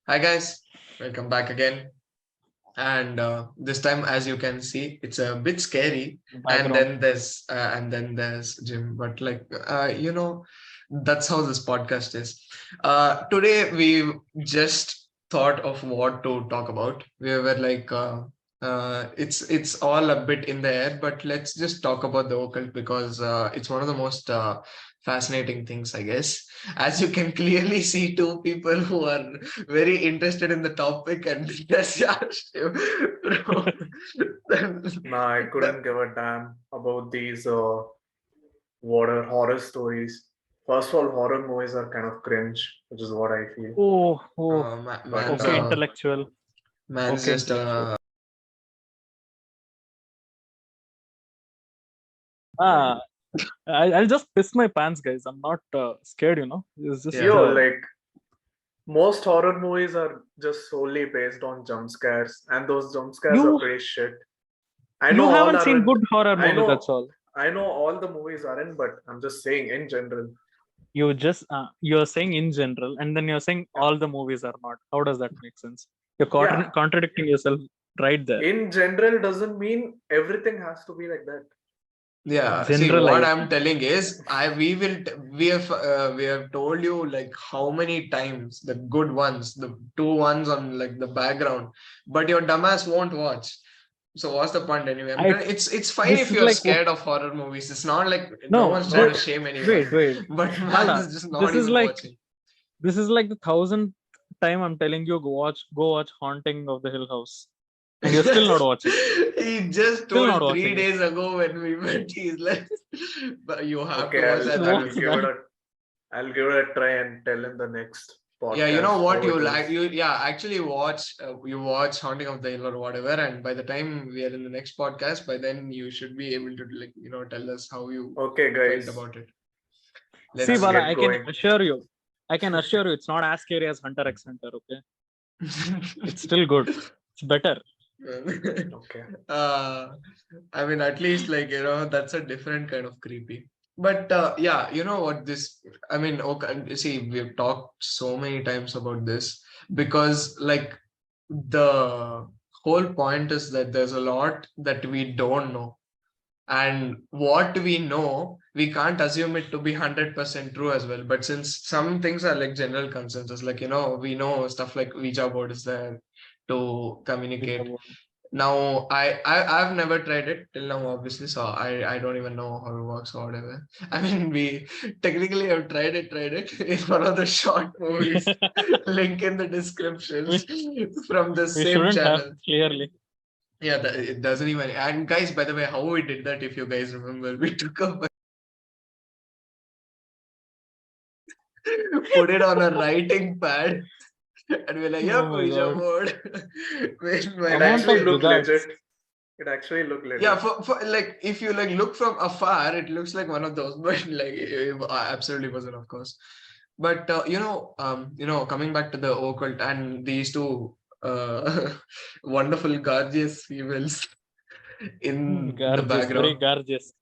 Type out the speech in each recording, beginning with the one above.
Hi guys, welcome back again. And this time, as you can see, it's a bit scary. And Background. then there's Jim. But that's how this podcast is. Today we just thought of what to talk about. We were like, it's all a bit in the air, but let's just talk about the occult because it's one of the most fascinating things, I guess. As you can clearly see, two people who are very interested in the topic and just asked you. Nah, I couldn't give a damn about these water horror stories. First of all, horror movies are kind of cringe, which is what I feel. Oh, But okay, intellectual. Man's Okay, just intellectual. Ah, I'll just piss my pants, guys. I'm not scared. It's just Yeah. like most horror movies are just solely based on jump scares, and those jump scares are you pretty shit. I you know all haven't seen aren't. good horror I movies. That's know. all. I know all the movies aren't, but I'm just saying in general. You're saying in general, and then you're saying Yeah. all the movies are not. How does that make sense? You're Yeah. contradicting yourself right there. In general doesn't mean everything has to be like that. Yeah, see, what Generalize. I'm telling is, we have told you like how many times the good ones, the two ones on like the background, but your dumbass won't watch. So what's the point anyway? I It's fine This if is you're like scared of horror movies. It's not like no no. one's trying to Not shame anyone, Wait. but No, man no. is just not This is even like watching. This is like the 1,000th time I'm telling you go watch Haunting of the Hill House, and you're still not watching. He just Still not told three watching it. days ago when we met. He's like, but you have to okay. watch that. What's that? I'll give it a try and tell in the next Yeah, you know podcast what how you it like. is. Actually you watch Haunting of the Hill or whatever, and by the time we are in the next podcast, by then you should be able to tell us how you Okay, felt guys, about it. See, Let's I'll Bala, get see. going. I can assure you, it's not as scary as Hunter x Hunter. Okay, it's still good. It's better. Okay. uh, I mean, at least that's a different kind of creepy. But yeah, you know what this, I mean, okay, see, we've talked so many times about this because like the whole point is that there's a lot that we don't know. And what we know, we can't assume it to be 100% true as well. But since some things are like general consensus, like, we know stuff like Ouija board is there to communicate. Now, I've never tried it till now, obviously, so I don't even know how it works or whatever. I mean, we technically have tried it in one of the short movies. Link in the descriptions we, from the we same shouldn't have channel. clearly. Yeah, it doesn't even. And guys, by the way, how we did that, if you guys remember, we took a put it on a writing pad, and we're like, Oh "Yep, my Ouija god! board." It Amount actually of looked jugards. legit. It actually looked Yeah, legit. for like if you like look from afar, it looks like one of those, but like it absolutely wasn't, of course. But coming back to the occult and these two wonderful, gorgeous females in the Gorgeous, very background. gorgeous.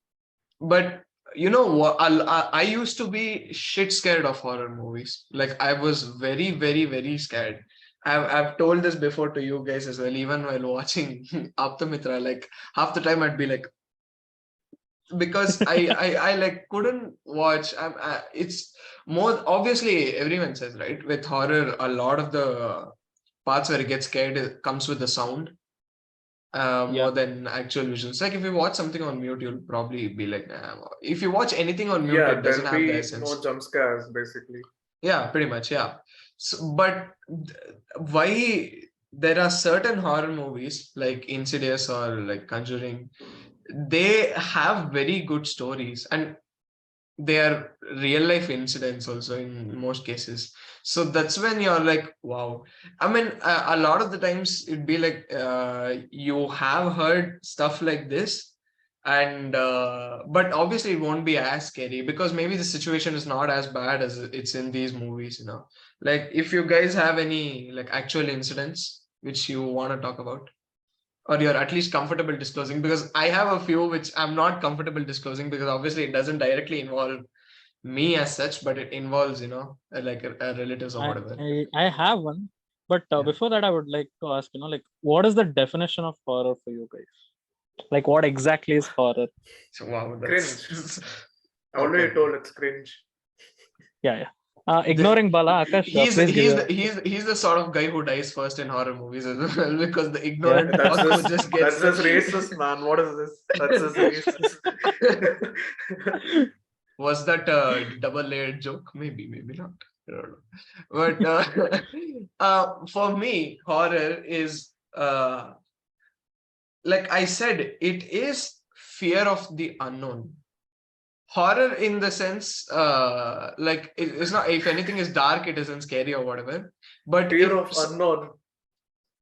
But you know what? I used to be shit scared of horror movies. Like I was very, very, very scared. I've told this before to you guys as well. Even while watching Aptamitra, like half the time I'd be like, because I like couldn't watch. It's more obviously everyone says right with horror. A lot of the parts where it gets scared comes with the sound Yeah, more than actual visuals. Like if you watch something on mute, you'll probably be like, nah. If you watch anything on mute, Yeah, it doesn't there'll have the be no essence. jump scares basically. Yeah, pretty much. Yeah. So, but why there are certain horror movies like Insidious or like Conjuring, they have very good stories and they are real life incidents also in most cases. So that's when you're like, wow. I mean, a lot of the times it'd be like you have heard stuff like this, and but obviously it won't be as scary because maybe the situation is not as bad as it's in these movies. Like if you guys have any like actual incidents which you want to talk about or you're at least comfortable disclosing, because I have a few which I'm not comfortable disclosing because obviously it doesn't directly involve me as such, but it involves, like relatives or I, whatever. I I have one. But Yeah. before that, I would like to ask, like, what is the definition of horror for you guys? Like, what exactly is horror? So, wow, Cringe. that's I already okay. told it's cringe. Yeah. Ignoring Bala, Akash, He's please give he's your the, he's he's the sort of guy who dies first in horror movies as well, because the yeah. ignorant That's fuck who this. just gets That's this racist man. What is this? That's this racist. Was that a double-layered joke? Maybe not. I don't know. But for me, horror is like I said, it is fear of the unknown. Horror in the sense, like it's not, if anything is dark, it isn't scary or whatever. But Fear of unknown.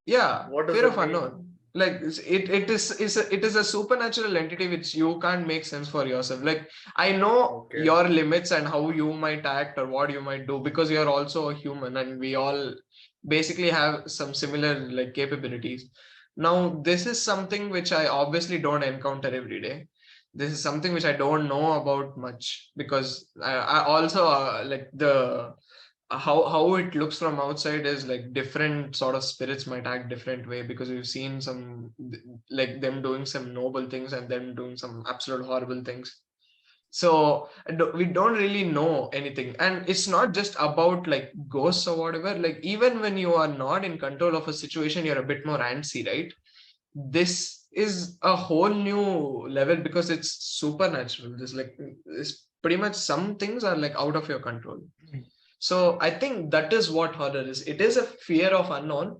yeah, What does fear it of mean? unknown. Like it is a supernatural entity which you can't make sense for yourself. Like I know Okay. your limits and how you might act or what you might do, because you're also a human and we all basically have some similar like capabilities. Now, this is something which I obviously don't encounter every day. This is something which I don't know about much, because I also like the how it looks from outside is like different sort of spirits might act different way, because we've seen some like them doing some noble things and them doing some absolute horrible things. So we don't really know anything, and it's not just about like ghosts or whatever. Like even when you are not in control of a situation, you're a bit more antsy, right? This is a whole new level because it's supernatural. This like it's pretty much, some things are like out of your control. So I think that is what horror is. It is a fear of unknown,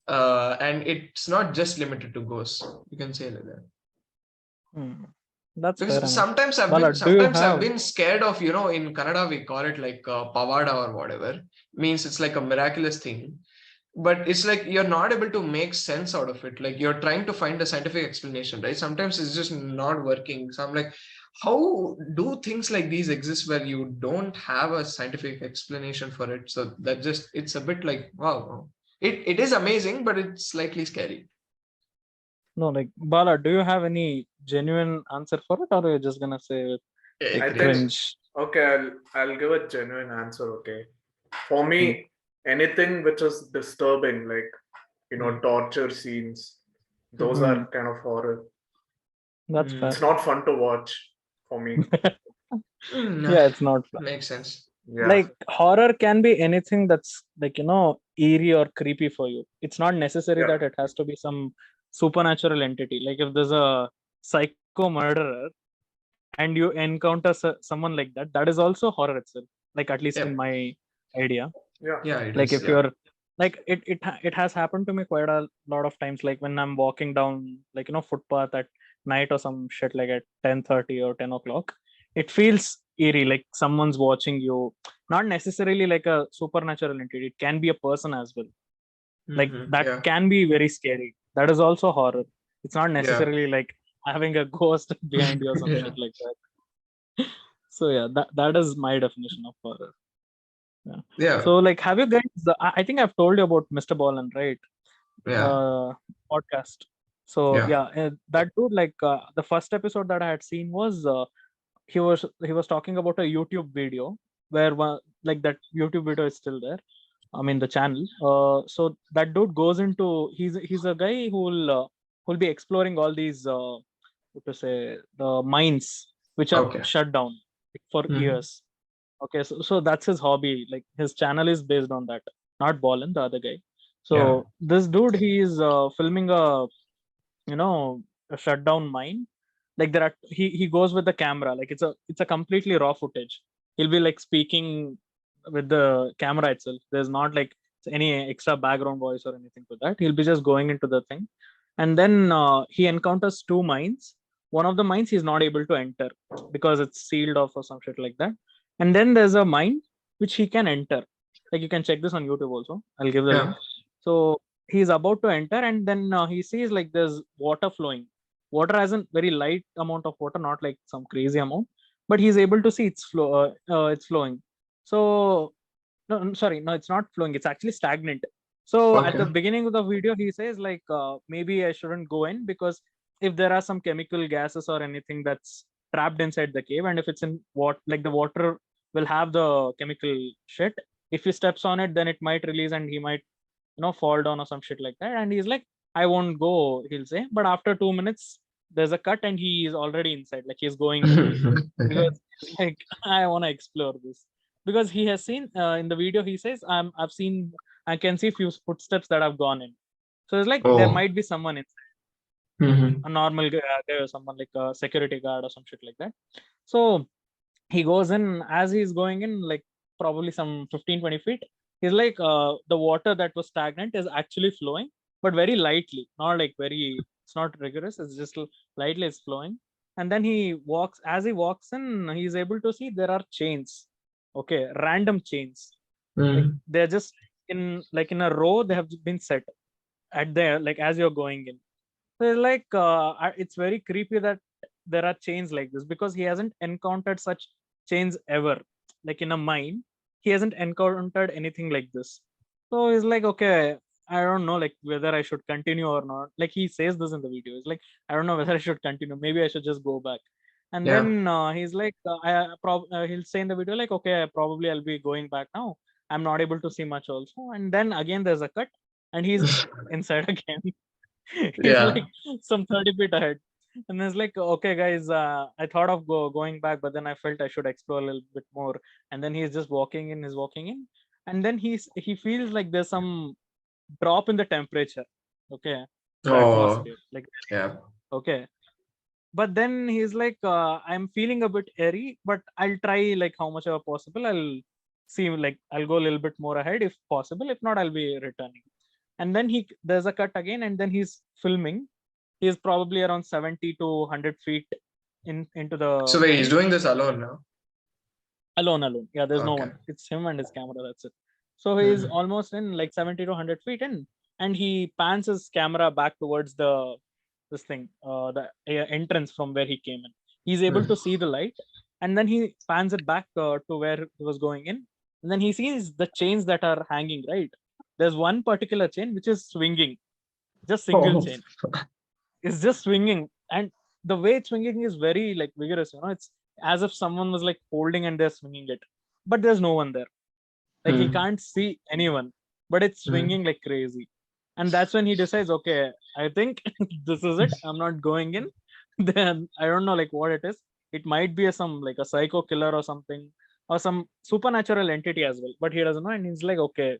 and it's not just limited to ghosts. You can say like that. That's fair Because enough. sometimes I've Bala, been do you sometimes I've have? been scared of, in Kannada we call it like pavada or whatever. Means it's like a miraculous thing. But it's like you're not able to make sense out of it. Like you're trying to find a scientific explanation, right? Sometimes it's just not working. So I'm like, how do things like these exist where you don't have a scientific explanation for it? So that just, it's a bit like, wow. It is amazing, but it's slightly scary. No, like Bala, do you have any genuine answer for it, or are you just gonna say Eh, I like think cringe? okay, I'll give a genuine answer. Okay, for Hmm. me, anything which is disturbing, like Hmm. torture scenes, those are kind of horror. That's fair. It's not fun to watch for me. Yeah, it's not fun. Makes sense. Yeah, Like horror can be anything that's like eerie or creepy for you. It's not necessary yeah, that it has to be some supernatural entity. Like if there's a psycho murderer and you encounter someone like that, that is also horror itself. Like at least in Yep. my idea. yeah. Yeah, it Like is. if you're like it has happened to me quite a lot of times. Like when I'm walking down like footpath at night or some shit, like at 10:30 or 10 o'clock, it feels eerie, like someone's watching you. Not necessarily like a supernatural entity, it can be a person as well. Like that Yeah. can be very scary. That is also horror. It's not Yeah. necessarily like having a ghost behind you or some Yeah. shit like that. So yeah, that is my definition of horror. Yeah. So like, have you guys? I think I've told you about Mr. Ballen, right? Yeah. Podcast. So Yeah. that dude, like the first episode that I had seen was he was talking about a YouTube video where like that YouTube video is still there. I mean the channel. So that dude goes into he's a guy who'll be exploring all these what to say, the mines which are Okay. shut down for years. Okay, so that's his hobby. Like his channel is based on that. Not Ballen, the other guy. So this dude, he is filming a shutdown mine. Like he goes with the camera. Like it's a completely raw footage. He'll be like speaking with the camera itself. There's not like any extra background voice or anything to that. He'll be just going into the thing, and then he encounters two mines. One of the mines he's not able to enter because it's sealed off or some shit like that. And then there's a mine which he can enter. Like you can check this on YouTube also. I'll give the Yeah. link. So he's about to enter, and then he sees like there's water flowing. Water has a very light amount of water, not like some crazy amount, but he's able to see it's flowing. So no, sorry, no, it's not flowing. It's actually stagnant. So at the Okay. beginning of the video, he says like maybe I shouldn't go in because if there are some chemical gases or anything that's trapped inside the cave, and if it's in what like the water will have the chemical shit. If he steps on it, then it might release and he might fall down or some shit like that. And he's like, I won't go, he'll say. But after 2 minutes, there's a cut and he is already inside, like he's going in. Okay. Because he's like, I want to explore this. Because he has seen in the video, he says, I can see few footsteps that have gone in. So it's like there Oh. might be someone inside, Mhm. a normal guy or someone like a security guard or some shit like that. So he goes in. As he's going in, like probably some 15-20 feet, he's like, the water that was stagnant is actually flowing, but very lightly, not like very, it's not rigorous, it's just lightly it's flowing. And then as he walks in, he's able to see there are chains, okay, random chains, like Mhm. they're just in a row, they have been set at there, like as you're going in. So it's like, it's very creepy that there are chains like this, because he hasn't encountered such chains ever. Like in a mine, he hasn't encountered anything like this. So he's like, okay, I don't know, like whether I should continue or not. Like he says this in the video. He's like, I don't know whether I should continue. Maybe I should just go back. And Yeah. then he's like, he'll say in the video, like, okay, probably I'll be going back now. I'm not able to see much also. And then again, there's a cut, and he's inside again. He's Yeah. like some 30 feet ahead. And it's like, okay, guys, I thought of going back, but then I felt I should explore a little bit more. And then he's just walking in. And then he feels like there's some drop in the temperature. Okay. The Oh. atmosphere. Like, Yeah. okay. But then he's like, I'm feeling a bit airy, but I'll try like how much ever possible. I'll see, like, I'll go a little bit more ahead if possible. If not, I'll be returning. And then there's a cut again, and then he's filming. He's probably around 70 to 100 feet into the So wait, he's mine, doing this alone now? alone. Yeah, there's no Okay. one. It's him and his camera. That's it. So he's almost in like 70 to 100 feet in, and he pans his camera back towards the entrance from where he came in. He's able to see the light, and then he pans it back to where he was going in, and then he sees the chains that are hanging. Right, there's one particular chain which is swinging, just single Oh. chain. It's just swinging, and the way it's swinging is very like vigorous. It's as if someone was like holding and they're swinging it, but there's no one there. Like he can't see anyone, but it's swinging like crazy. And that's when he decides, okay, I think this is it. I'm not going in. Then I don't know like what it is. It might be some like a psycho killer or something, or some supernatural entity as well. But he doesn't know, and he's like, okay,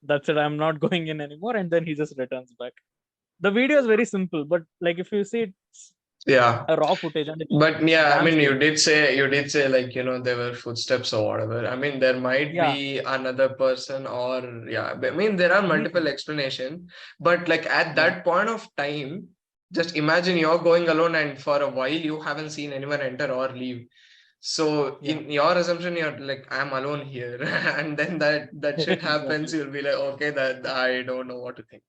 that's it. I'm not going in anymore. And then he just returns back. The video is very simple, but like if you see it's Yeah. a raw footage, and it's But yeah, I damn mean, you scary. did say like, there were footsteps or whatever. I mean, there might Yeah. be another person or yeah, I mean, there are multiple explanation, but like at that point of time, just imagine you're going alone and for a while you haven't seen anyone enter or leave. So in your assumption, you're like, I'm alone here. And then that shit happens, Exactly. you'll be like, okay, that I don't know what to think.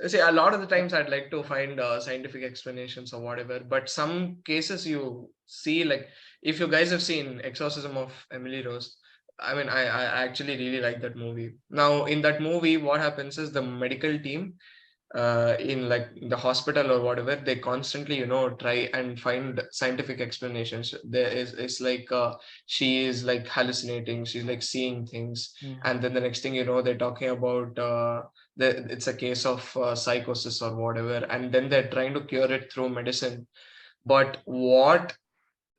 See, a lot of the times I'd like to find scientific explanations or whatever, but some cases you see, like if you guys have seen Exorcism of Emily Rose, I mean, I actually really like that movie. Now, in that movie, what happens is the medical team in like the hospital or whatever, they constantly, try and find scientific explanations. There is, it's like she is like hallucinating, she's like seeing things, and then the next thing you know, they're talking about it's a case of psychosis or whatever, and then they're trying to cure it through medicine. But what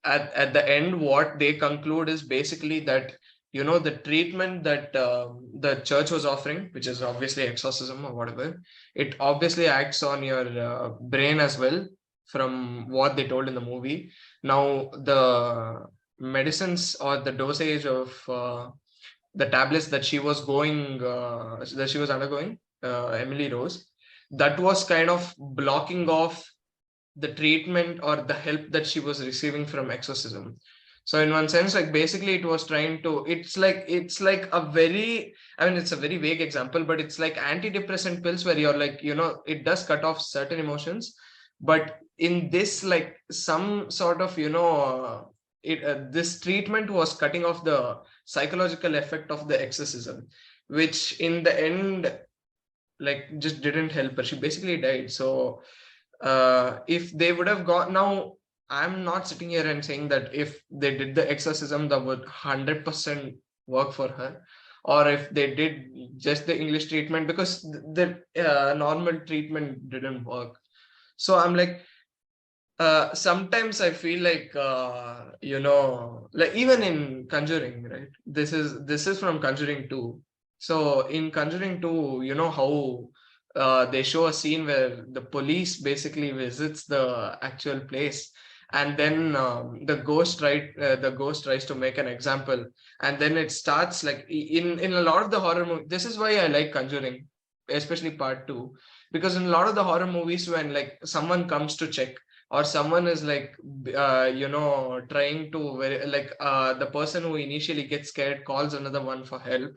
at the end, what they conclude is basically that the treatment that the church was offering, which is obviously exorcism or whatever, it obviously acts on your brain as well, from what they told in the movie. Now the medicines or the dosage of the tablets that she was undergoing, Emily Rose, that was kind of blocking off the treatment or the help that she was receiving from exorcism. So in one sense, like basically it was trying to, it's like a very, I mean, it's a very vague example, but it's like antidepressant pills where you're like, it does cut off certain emotions, but in this, like some sort of, this treatment was cutting off the psychological effect of the exorcism, which in the end, like just didn't help her. She basically died. So if they would have got, now I'm not sitting here and saying that if they did the exorcism that would 100% work for her, or if they did just the English treatment, because the normal treatment didn't work. So I'm like, sometimes I feel like, like even in Conjuring, right? This is from Conjuring 2. So in Conjuring 2, you know how they show a scene where the police basically visits the actual place, and then the ghost tries to make an example, and then it starts like in a lot of the horror movies. This is why I like Conjuring, especially part 2, because in a lot of the horror movies, when like someone comes to check, or someone is like trying to the person who initially gets scared calls another one for help,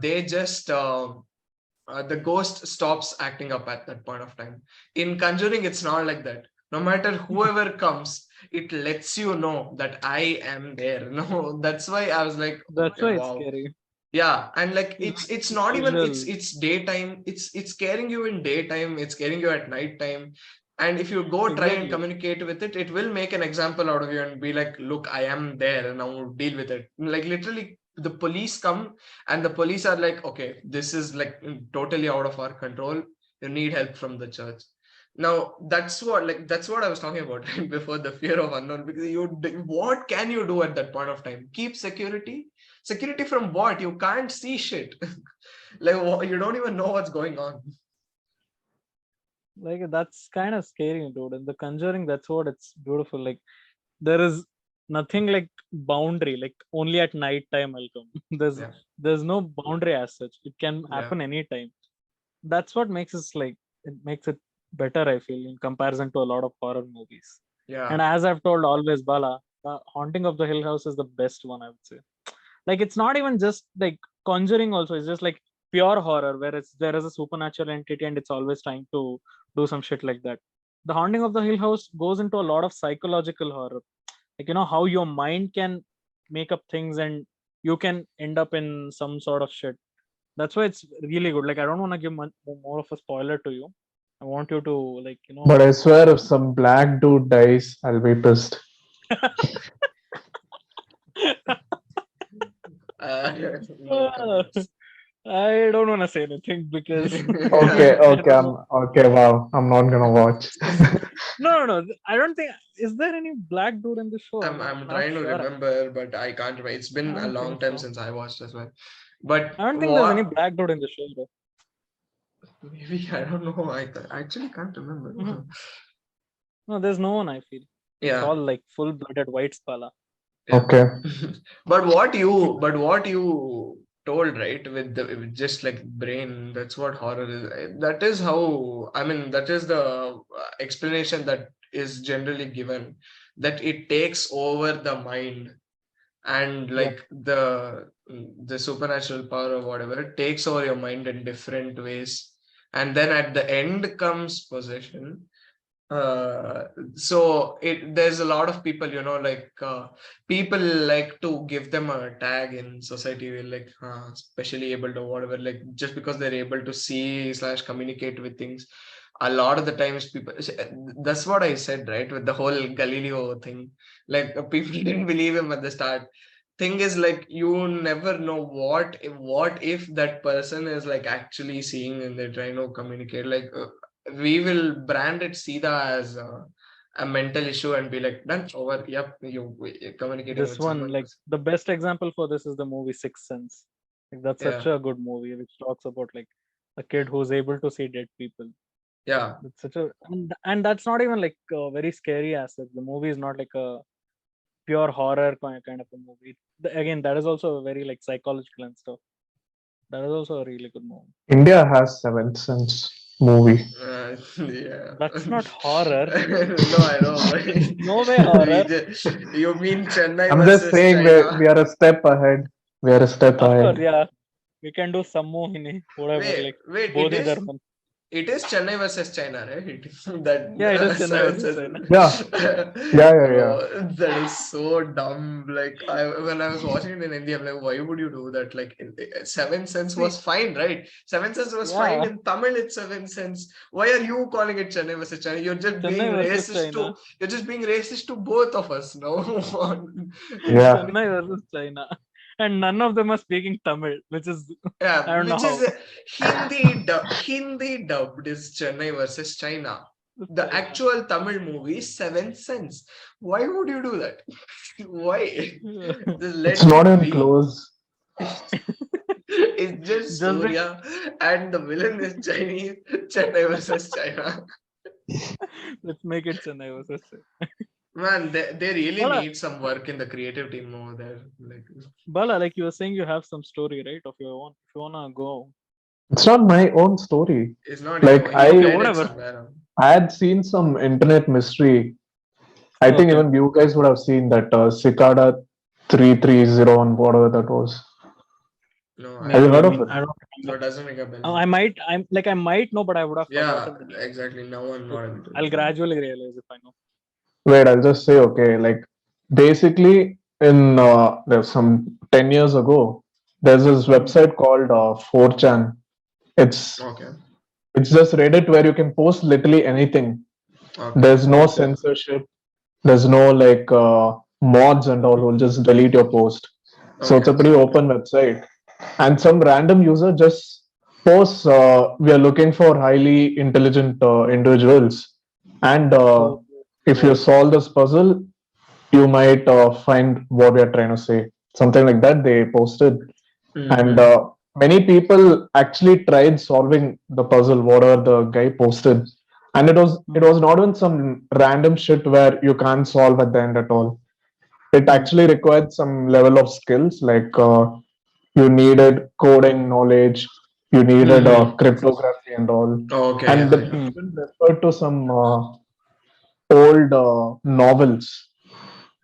they just the ghost stops acting up at that point of time. In Conjuring, it's not like that. No matter whoever comes, it lets you know that I am there. No, that's why I was like, That's okay, why it's wow. scary. Yeah, and like it's not even, Visual. it's daytime. It's scaring you in daytime. It's scaring you at night time. And if you go try and Exactly. communicate with it, it will make an example out of you and be like, look, I am there and now deal with it. Like literally, the police come and the police are like, okay, this is like totally out of our control. You need help from the church. Now that's what I was talking about right before, the fear of unknown. Because what can you do at that point of time? Keep security. Security from what? You can't see shit. Like you don't even know what's going on. Like that's kind of scary, dude. In The Conjuring, that's what it's beautiful. Like there is nothing like boundary. Like only at night time I'll come. Yeah. There's no boundary as such. It can Yeah. happen anytime. That's what makes it makes it better, I feel, in comparison to a lot of horror movies. Yeah. And as I've told always, Bala, the Haunting of the Hill House is the best one, I would say. Like it's not even just like Conjuring also, it's just like pure horror where there is a supernatural entity and it's always trying to do some shit like that. The Haunting of the Hill House goes into a lot of psychological horror, like how your mind can make up things and you can end up in some sort of shit. That's why it's really good. Like I don't want to give more of a spoiler to you. I want you to like But I swear, if some black dude dies, I'll be pissed. No comments. I don't want to say anything because Okay, I okay, don't know. okay. Wow, I'm not gonna watch. No. I don't think. Is there any black dude in the show? I'm Not trying to sure. remember, but I can't remember. It's been I a don't long think time so. since I watched as well. But I don't think there's any what? black dude in the show, bro. Maybe I don't know. I actually can't remember. No, there's no one. I feel it's Yeah. all like full-blooded white spala. Yeah. Okay. But what you told, right, with just like brain, that's what horror is. That is how, I mean, that is the explanation that is generally given, that it takes over the mind, and Yeah. like the supernatural power or whatever, it takes over your mind in different ways, and then at the end comes possession. uh there's a lot of people, people like to give them a tag in society, like especially able to whatever, like just because they're able to see slash communicate with things. A lot of the times people, that's what I said, right, with the whole Galileo thing. Like people didn't believe him at the start. Thing is, like, you never know what if that person is like actually seeing and they're trying to communicate. Like we will brand it Sida as a mental issue and be like, done, over. Yep, you're communicating This with one, someone like else. the best example for this is the movie Sixth Sense. Like that's such Yeah, a good movie which talks about like a kid who's able to see dead people. yeah, It's such a and that's not even like a very scary aspect. The movie is not like a pure horror kind of a movie. Again, that is also very like psychological and stuff. That is also a really good movie. India has Seventh Sense movie. yeah. That's not horror. No, I know, but No way horror. you mean Chennai I'm just versus saying China? we are a step ahead. We are a step Of course, ahead. yeah. We can do Sammohini, whatever, like Wait, Bodhi Dharman. it is Chennai versus China, right? That Yeah, it is Chennai seven versus says, China. Yeah. bro, that is so dumb. Like when I was watching it in India, I'm like, why would you do that? Like Seven Sense See, was fine, right? Seven Sense was fine yeah, in Tamil. It's Seven Sense. Why are you calling it Chennai versus China? You're just being Chennai versus racist China. to. You're just being racist to both of us. No. Yeah. Chennai versus China. and none of them are speaking Tamil, which is I Yeah, don't know which is how. Hindi dubbed is Chennai versus China. The China. actual Tamil movie is 7 cents. Why would you do that? Why? Just let It's not it even be. close. It's just Just like Surya and the villain is Chinese. Chennai versus China. let's make it Chennai versus China. Man, they really Bala, need some work in the creative team over there. Bala, like you were saying, you have some story, right, of your own. If you wanna go, It's not my own story. It's not Like he okay, read it whatever. somewhere. I had seen some internet mystery. I think Okay. even you guys would have seen that Cicada 3301, whatever that was. No, Have you Maybe. I heard of mean, it? I don't no, remember. it doesn't make a bell. I might. I might know, but I would have Yeah, forgotten the name. exactly. Now I'm not able to I'll remember. gradually realize if I know. Wait, I'll just say, okay, like basically in there's some 10 years ago, there's this website called 4chan. It's Okay. it's just Reddit where you can post literally anything. Okay. There's no Okay. censorship. There's no like mods and all who'll just delete your post. So it's a Okay. pretty open website. And some random user just posts, we are looking for highly intelligent individuals. And Oh, if you solve this puzzle, you might find what we are trying to say. Something like that they posted. And Mhm. many people actually tried solving the puzzle, whatever the guy posted. And it was not even some random shit where you can't solve at the end at all. It actually required some level of skills, like you needed coding knowledge, you needed Mhm. cryptography and all. Okay. And Yeah. they Yeah. even referred to some old novels.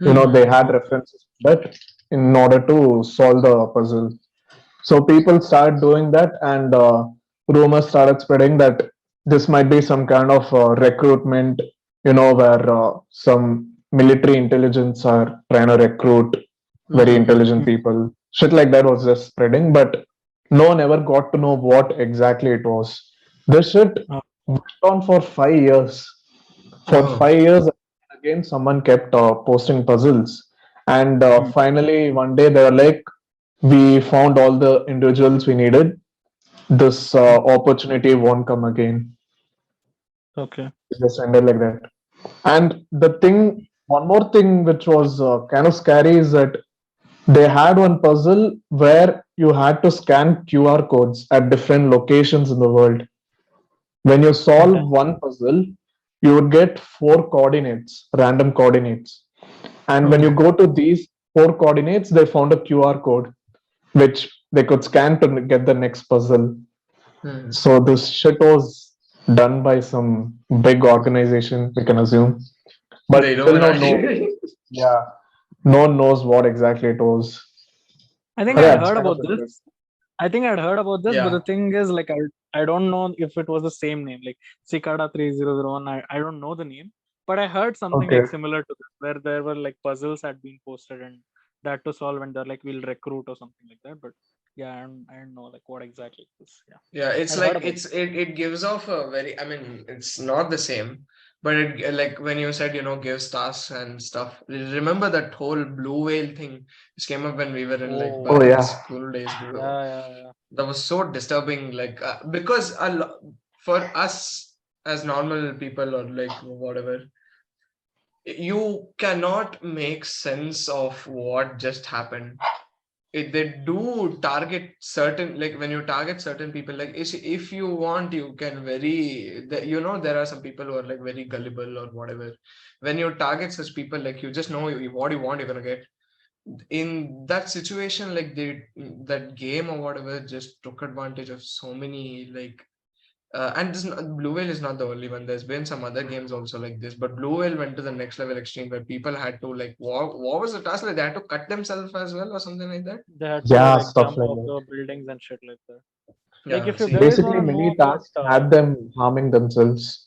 They Mhm. had references to that in order to solve the puzzle. So people started doing that, and rumors started spreading that this might be some kind of recruitment, where some military intelligence are trying to recruit very Mhm. intelligent people. Shit like that was just spreading, but no one ever got to know what exactly it was. This shit went on for 5 years. For Oh. 5 years, again, someone kept posting puzzles. And finally, one day they were like, we found all the individuals we needed. This opportunity won't come again. okay. It just ended like that. And one more thing which was kind of scary is that they had one puzzle where you had to scan QR codes at different locations in the world. When you solve Okay. one puzzle, you would get four coordinates, random coordinates. And when you Okay. Okay. go to these four coordinates, they found a QR code which they could scan to get the next puzzle. Mhm. So this shit was done by some big organization, we can assume. The But still Illuminati. yeah, no one knows what exactly it was. I think But I'd yeah, it's heard kind of about interesting. this. I think I'd heard about this, but the Yeah. thing is, like, I don't know if it was the same name, like Cicada 3001. I don't know the name, but I heard something Okay. like similar to this, where there were like puzzles had been posted and that to solve, and they're like, we'll recruit or something like that. But yeah, I don't know like what exactly it is. Yeah, Yeah, it's I'd heard like about it gives off a very, I mean, it's not the same, but it, like when you said, gives tasks and stuff. Remember that whole blue whale thing which came up when we were in like Oh, Oh back in yeah. school days, bro. yeah, yeah, yeah. That was so disturbing, like because for us as normal people or like whatever, you cannot make sense of what just happened. They do target certain, like when you target certain people, like if you want, you can there are some people who are like very gullible or whatever. When you target such people, like you just know what you want, you're gonna get. In that situation, like that game or whatever just took advantage of so many, like and Blue Whale is not the only one. There's been some other games also like this, but Blue Whale went to the next level extreme where people had to like what was the task? Like they had to cut themselves as well or something like that. They had to Yeah, like stuff jump like off that. the buildings and shit like that. Like Yeah, if you see, guys Basically, wanna know many about tasks had them harming themselves.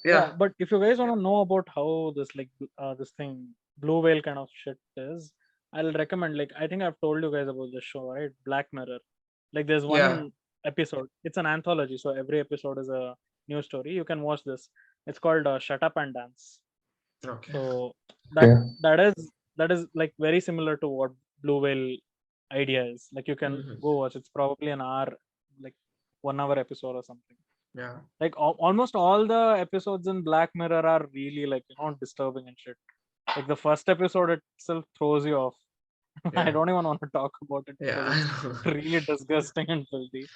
yeah, yeah, but if you guys want to know about how this like this thing blue whale kind of shit is, I'll recommend like I think I've told you guys about this show, right? Black Mirror. Like there's yeah, one episode. It's an anthology, so every episode is a new story. You can watch this. It's called Shut Up and Dance. okay, So that Okay. that is like very similar to what Blue Whale idea is. Like you can Mhm. go watch. It's probably an hour, like 1 hour episode or something. Yeah. Like almost all the episodes in Black Mirror are really like disturbing and shit. Like the first episode itself throws you off. I Yeah. don't even want to talk about it Yeah. because it's really disgusting and filthy.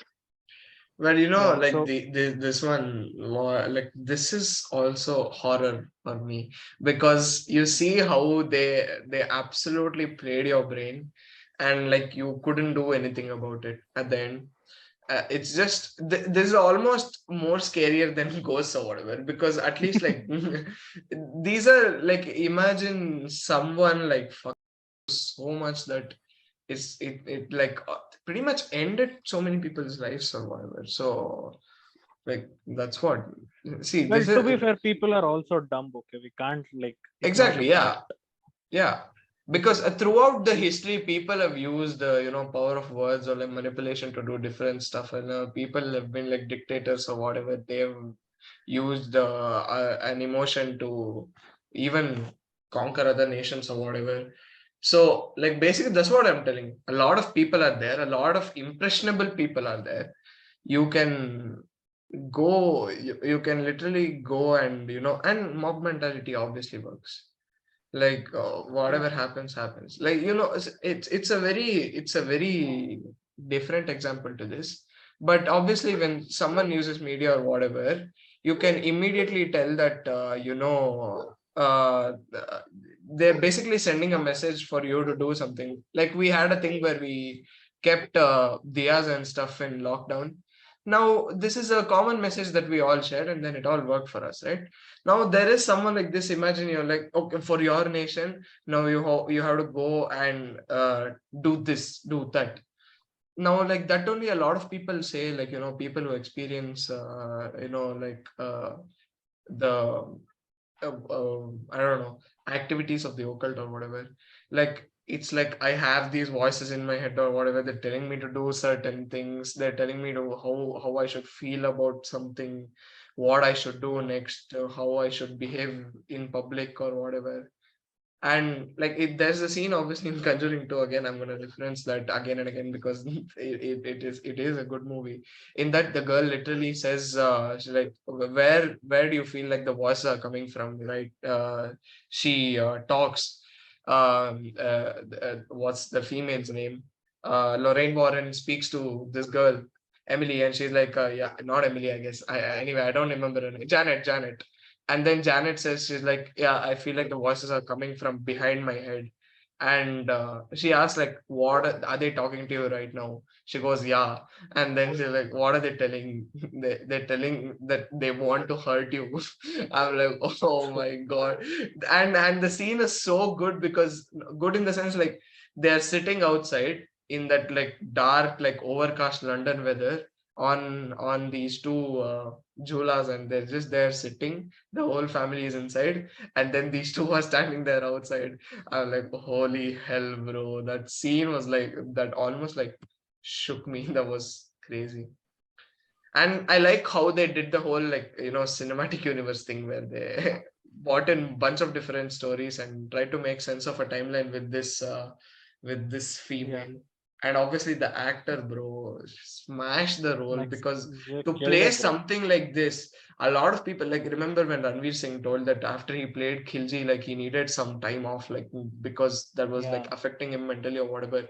Well, Yeah, like so this one, like this is also horror for me, because you see how they absolutely played your brain, and like you couldn't do anything about it at the end. It's just this is almost more scarier than ghosts or whatever, because at least like these are like, imagine someone like fuck so much that it like pretty much ended so many people's lives or whatever. So like that's what, see, well, this to be is fair, people are also dumb. Okay, we can't like ignore the exactly, fact. yeah, because throughout the history people have used power of words or like manipulation to do different stuff, and people have been like dictators or whatever. They've used an emotion to even conquer other nations or whatever. So like basically that's what I'm telling. A lot of people are there, a lot of impressionable people are there. You can you can literally go, and and mob mentality obviously works. Like Yeah, whatever happens, like it's a very different example to this. But obviously when someone uses media or whatever, you can immediately tell that they're basically sending a message for you to do something. Like we had a thing where we kept diyas and stuff in lockdown. Now this is a common message that we all shared, and then it all worked for us, right? Now there is someone like this. Imagine you're like, okay, for your nation, now you have to go and do this, do that. Now, like that only a lot of people say, like people who experience, like the I don't know, activities of the occult or whatever. Like it's like I have these voices in my head or whatever. They're telling me to do certain things. They're telling me to how I should feel about something, what I should do next, how I should behave in public or whatever. And like there's a scene obviously in Conjuring 2. Again, I'm gonna reference that again and again because it is a good movie. In that, the girl literally says, she's like, where do you feel like the voices are coming from, right? She talks. What's the female's name? Lorraine Warren speaks to this girl, Emily, and she's like, yeah, not Emily, I guess. Anyway, I don't remember her name. Janet. And then Janet says, she's like, yeah, I feel like the voices are coming from behind my head. And she asks, like, what are they talking to you right now? She goes, yeah. And then she's like, what are they telling? They're telling that they want to hurt you. I'm like, oh my God. And the scene is so good, because good in the sense, like, they're sitting outside in that like dark, like overcast London weather on these two julas, and they're just there sitting. The whole family is inside, and then these two are standing there outside. I'm like, holy hell, bro. That scene was like, that almost like shook me. That was crazy. And I like how they did the whole like cinematic universe thing, where they brought in bunch of different stories and tried to make sense of a timeline with this yeah, female. And obviously the actor, bro, smashed the role, like because they to killed play it, bro. something like this, a lot of people, like, remember when Ranveer Singh told that after he played Khilji, like he needed some time off, like because that was like Yeah, affecting him mentally or whatever.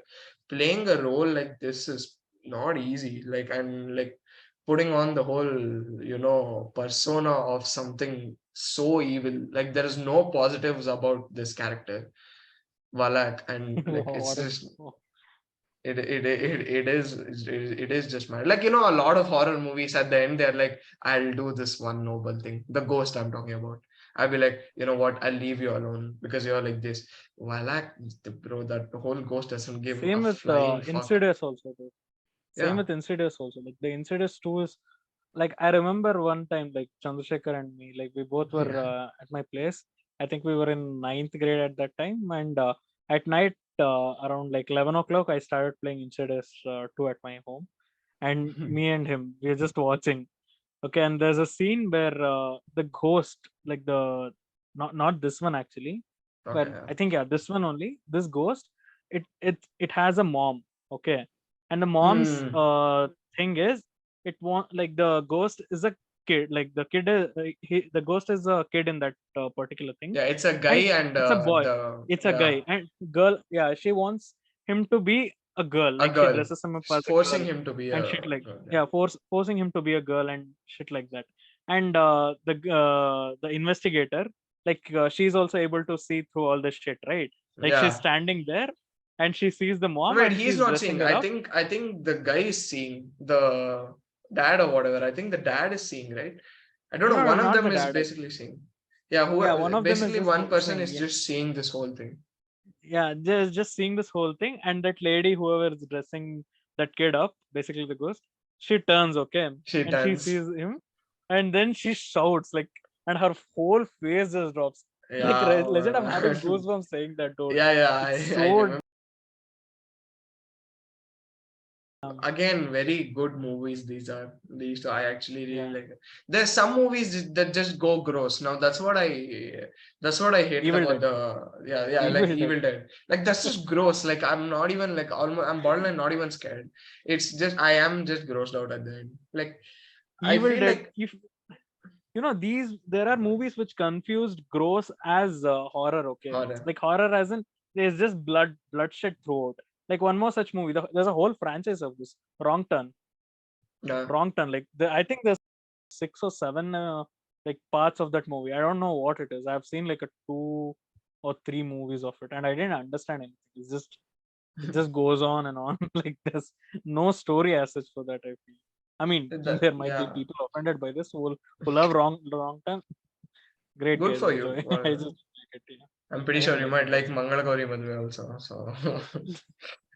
Playing a role like this is not easy, like, and like putting on the whole persona of something so evil. Like there is no positives about this character, Valak, and like it's what if? just it is just mad. Like a lot of horror movies at the end they're like, I'll do this one noble thing. The ghost I'm talking about. I'll be like, you know what, I'll leave you alone because you're like this. Valak, bro, that whole ghost doesn't give a Same with flying fuck. Insidious also, bro. Same Yeah. with Insidious also. Like the Insidious 2 is like, I remember one time, like Chandrasekhar and me, like we both were Yeah. at my place. I think we were in ninth grade at that time, and at night around like 11 o'clock, I started playing Insidious 2 at my home, and me and him, we are just watching. Okay, and there's a scene where the ghost, like the not this one actually, but Okay. I think, yeah, this one only. This ghost, it has a mom. Okay, and the mom's thing is like the ghost is a kid. Like the kid is the ghost is a kid in that particular thing. Yeah, it's a guy and it's a boy. It's a guy and girl. Yeah, she wants him to be a girl. Like she dresses him up as a forcing girl him to be and a shit like girl, forcing him to be a girl and shit like that. And the investigator, like she's also able to see through all this shit, right? Like she's standing there and she sees the mom Wait, and he's she's not dressing seeing. her up. I think the guy is seeing the dad or whatever. I think the dad is seeing, right? I don't know. No, One of not them the is dad. basically seeing. Yeah, One of them is basically just one person seeing, is just seeing this whole thing. Yeah, just seeing this whole thing, and that lady, whoever is dressing that kid up, basically the ghost, she turns, okay, She and she turns. sees him, and then she shouts like, and her whole face just drops. Like Yeah, legit, I'm having goosebumps saying that, dude. yeah, It's I so remember. Again, very good movies. These two I actually really like it. There's some movies that just go gross. Now that's what I hate Evil about Dead. like Evil Dead. Evil Dead. Like that's just gross. Like I'm not even like almost I'm borderline not even scared. It's just I am just grossed out at the end. Like I Evil feel Dead. like If you know there are movies which confused gross as horror. Okay, horror. like horror as in there's just bloodshed throughout. Like one more such movie. There's a whole franchise of this. Wrong Turn. Wrong Turn. Like I think there's 6 or 7 like parts of that movie. I don't know what it is. I've seen like a 2 or 3 movies of it, and I didn't understand anything. It just goes on and on. Like there's no story as such for that. I feel. I mean, there might be people offended by this who love Wrong Turn. Great, Good guys, for enjoy. you. I just like it. Yeah. I'm pretty sure you might like Mangal Gauri Madhve also. So,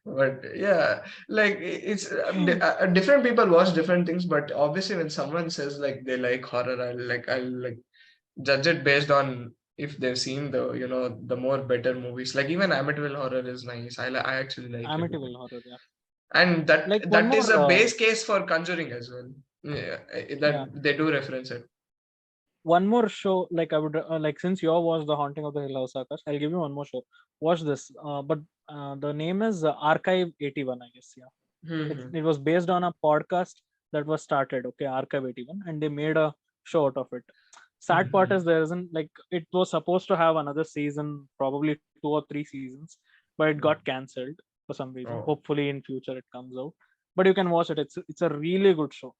but yeah, like it's different people watch different things. But obviously, when someone says like they like horror, I'll like judge it based on if they've seen the more better movies. Like even Amityville Horror is nice. I actually like it. Amityville Horror, yeah. And Like that is a base case for Conjuring as well. Yeah, they do reference it. One more show, like I would like, since you watched The Haunting of the Hill House, Akash, I'll give you one more show. Watch this. But the name is Archive 81, I guess. Yeah, it was based on a podcast that was started. Okay, Archive 81, and they made a show out of it. Sad part is there isn't, like, it was supposed to have another season, probably 2 or 3 seasons, but it got cancelled for some reason. Hopefully in future it comes out. But you can watch it. It's a really good show.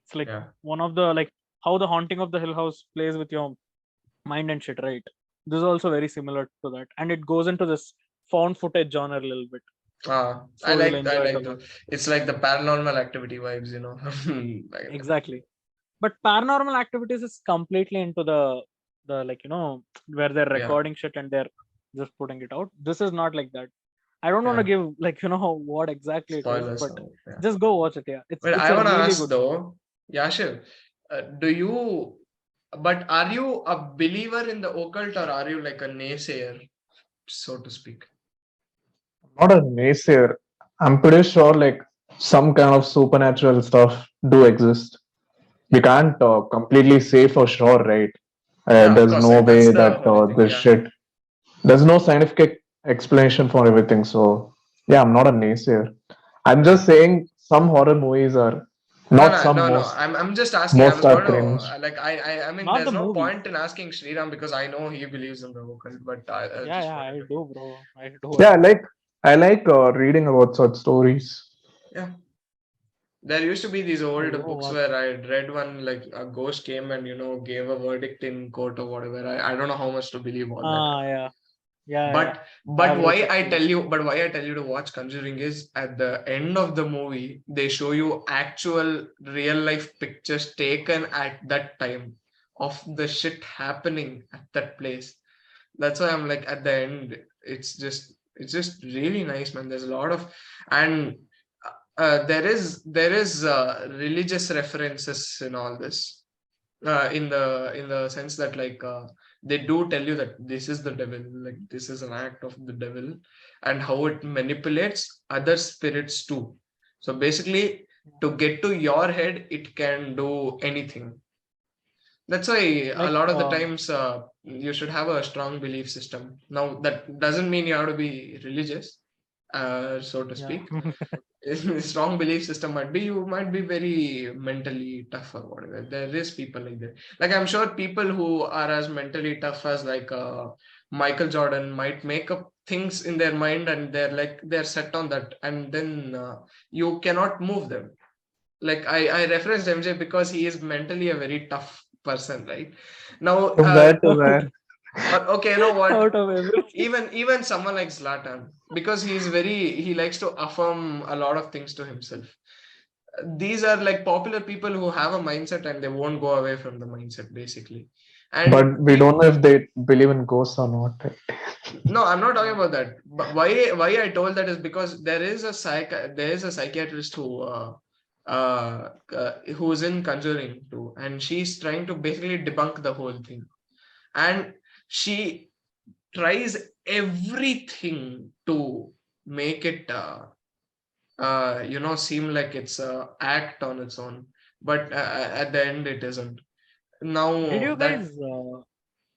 It's like one of the, like, how The Haunting of the Hill House plays with your mind and shit, right? This is also very similar to that, and it goes into this found footage genre a little bit. So I like it's like the Paranormal Activity vibes, Exactly. But Paranormal Activities is completely into the like, where they're recording shit and they're just putting it out. This is not like that. I don't want to give, like, what exactly spoilers, it is, but just go watch it. Yeah, it's I want to really ask good though, Yashiv, but are you a believer in the occult or are you like a naysayer, so to speak? Not a naysayer. I'm pretty sure like some kind of supernatural stuff do exist. We can't completely say for sure, right? There's no way that this shit. There's no scientific explanation for everything. So yeah, I'm not a naysayer. I'm just saying some horror movies are not no. I'm just asking. I was going to like I mean, not there's no movie. point in asking Shriram because I know he believes in the occult, but I do, bro. I do. Yeah, I like reading about such stories. Yeah. There used to be these old books where I read one, like a ghost came and gave a verdict in court or whatever. I don't know how much to believe on that. But why I tell you to watch Conjuring is at the end of the movie they show you actual real life pictures taken at that time of the shit happening at that place. That's why I'm like, at the end it's just really nice, man. There's a lot of, and there is religious references in all this, in the sense that like they do tell you that this is the devil, like this is an act of the devil and how it manipulates other spirits too. So basically, to get to your head, it can do anything. That's why a lot of the times you should have a strong belief system. Now that doesn't mean you have to be religious. so to Yeah. speak. Strong belief system might be you might be very mentally tough or whatever. There is people like that. Like I'm sure people who are as mentally tough as like Michael Jordan might make up things in their mind and they're set on that, and then you cannot move them. Like I referenced MJ because he is mentally a very tough person, right? Now, From where to where? okay, you know what? Out of everything. Even someone like Zlatan, because he likes to affirm a lot of things to himself. These are like popular people who have a mindset and they won't go away from the mindset, basically. And But we don't know if they believe in ghosts or not. no, I'm not talking about that. But why I told that is because there is a psychiatrist who's in Conjuring too, and she's trying to basically debunk the whole thing, and she tries everything to make it seem like it's a act on its own, but at the end it isn't. Now Did you that guys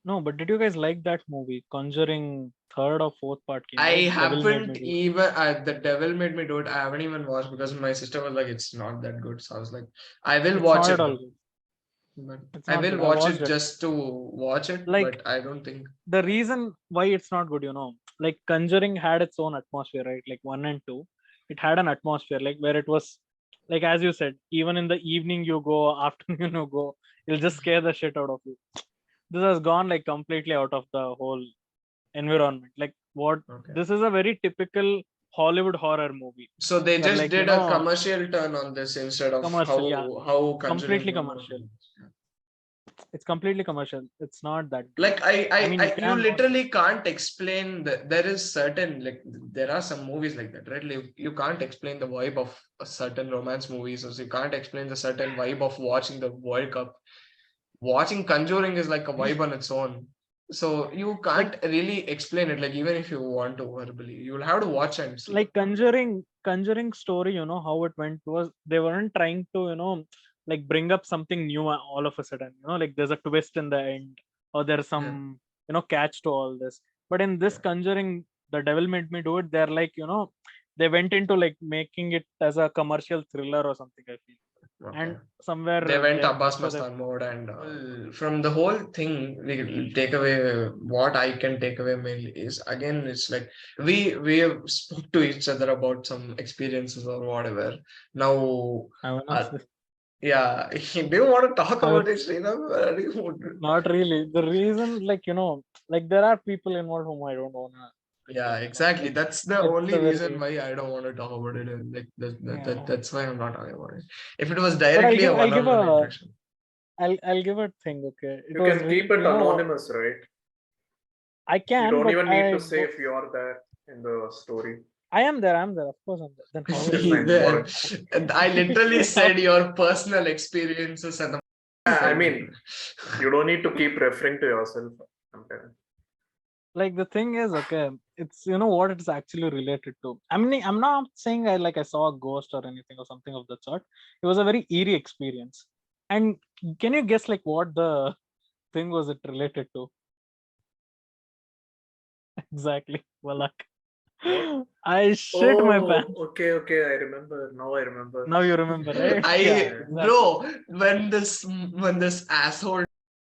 no, but did you guys like that movie? Conjuring third or fourth part came I out. Devil Made haven't Me Do It. even the devil made me do it. I haven't even watched because my sister was like, it's not that good. So I was like, I will It's watch not it. at all good. But It's I not will good. I watch watched it it. just to watch it, Like but I don't think. the reason why it's not good, like Conjuring had its own atmosphere, right? Like 1 and 2, it had an atmosphere like where it was like, as you said, even in the evening you go, afternoon you go, it'll just scare the shit out of you. This has gone like completely out of the whole environment. Like what Okay. this is a very typical Hollywood horror movie. So they Where, just like, did a commercial turn on this instead of commercial, yeah. how Conjuring Completely 1 was. commercial. It's completely commercial. It's not that good. Like mean, you you can watch it. literally can't explain that. There is certain, like, there are some movies like that, right? Like, you can't explain the vibe of a certain romance movies, or you can't explain the certain vibe of watching the World Cup. Watching Conjuring is like a vibe on its own. So you can't really explain it, like, even if you want to verbally. You'll have to watch and see. Like Conjuring story, how it went was they weren't trying to, like bring up something new all of a sudden. Like there's a twist in the end, or there's some catch to all this. But in this Yeah. Conjuring, The Devil Made Me Do It, they're like, they went into like making it as a commercial thriller or something, I feel. Okay. And somewhere They went Abbas that's where Mastan mode, and from the whole thing, we take away what I can take away mainly is, again, it's like we have spoke to each other about some experiences or whatever. Now, I wanna uh, say, yeah, do you want to talk I about would- it, Shriram? not really. The reason, like like there are people involved whom I don't wanna. Yeah, exactly. That's the It's only a reason very why I don't want to talk about it. And like yeah. that's why I'm not talking about it. If it was But I'll directly give a I'll give one-on-one a interaction. I'll give a thing. Okay, it You was can keep it you know anonymous, right? I You can, don't but even need to say if you're there in the story. I am there. I'm there. Of course, I'm there. Then how will That's I? the There. And I literally said your personal experiences and I mean, you don't need to keep referring to yourself. I'm telling. Like the thing is, okay, it's what it's actually related to. I mean, I'm not saying I saw a ghost or anything or something of that sort. It was a very eerie experience. And can you guess like what the thing was it related to? Exactly. Well, What? I shit my pants. Okay, I remember. Now I remember. Now you remember, right? Exactly. Bro, when this asshole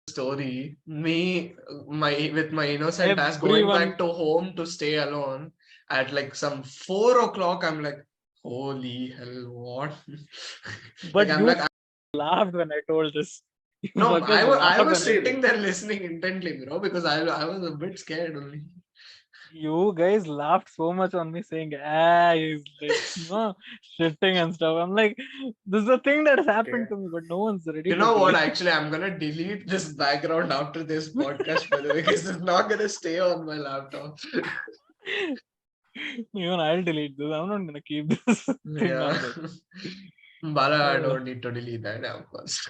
story, with my innocent ass going Everyone- back to home to stay alone at like some 4 o'clock, I'm like, holy hell, what? But Like, I'm you like, laughed when I told this. You no, fuckers I laughed was when I- sitting there listening intently, bro, because I was a bit scared only. You guys laughed so much on me saying, he's like, shitting and stuff. I'm like, this is a thing that has happened to me, but no one's ready You to know what? believe. Actually, I'm gonna delete this background after this podcast, by the way, because it's not gonna stay on my laptop. Even I'll delete this. I'm not gonna keep this thing on Yeah. this. Bala, I don't need to delete that, of course.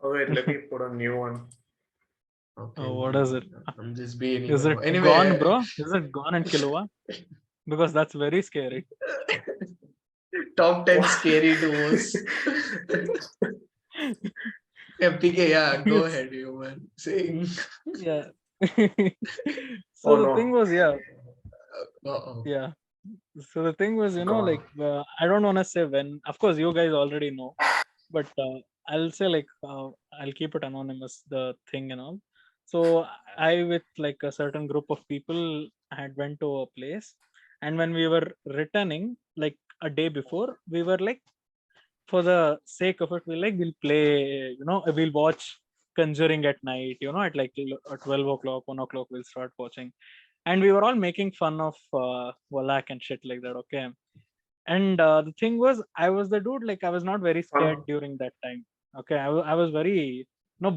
Oh wait, let me put a new one. Okay. Oh, what is it? I'm just being Is it anyway. gone, bro? Is it gone in Kilua? Because that's very scary. Top 10 scary duos. Yeah, PK, yeah, go ahead, you man. Saying. Yeah. So Oh, the no. thing was, yeah. Uh-oh. Yeah. So the thing was, Go on. like I don't want to say when. Of course, you guys already know, but I'll say like I'll keep it anonymous. The thing and all. So I with like a certain group of people had went to a place, and when we were returning, like a day before, we were like, for the sake of it, we'll play. We'll watch Conjuring at night. At like 12 o'clock, 1 o'clock, we'll start watching, and we were all making fun of Wallach and shit like that. Okay. And the thing was, I was the dude, like I was not very scared during that time. Okay. I was very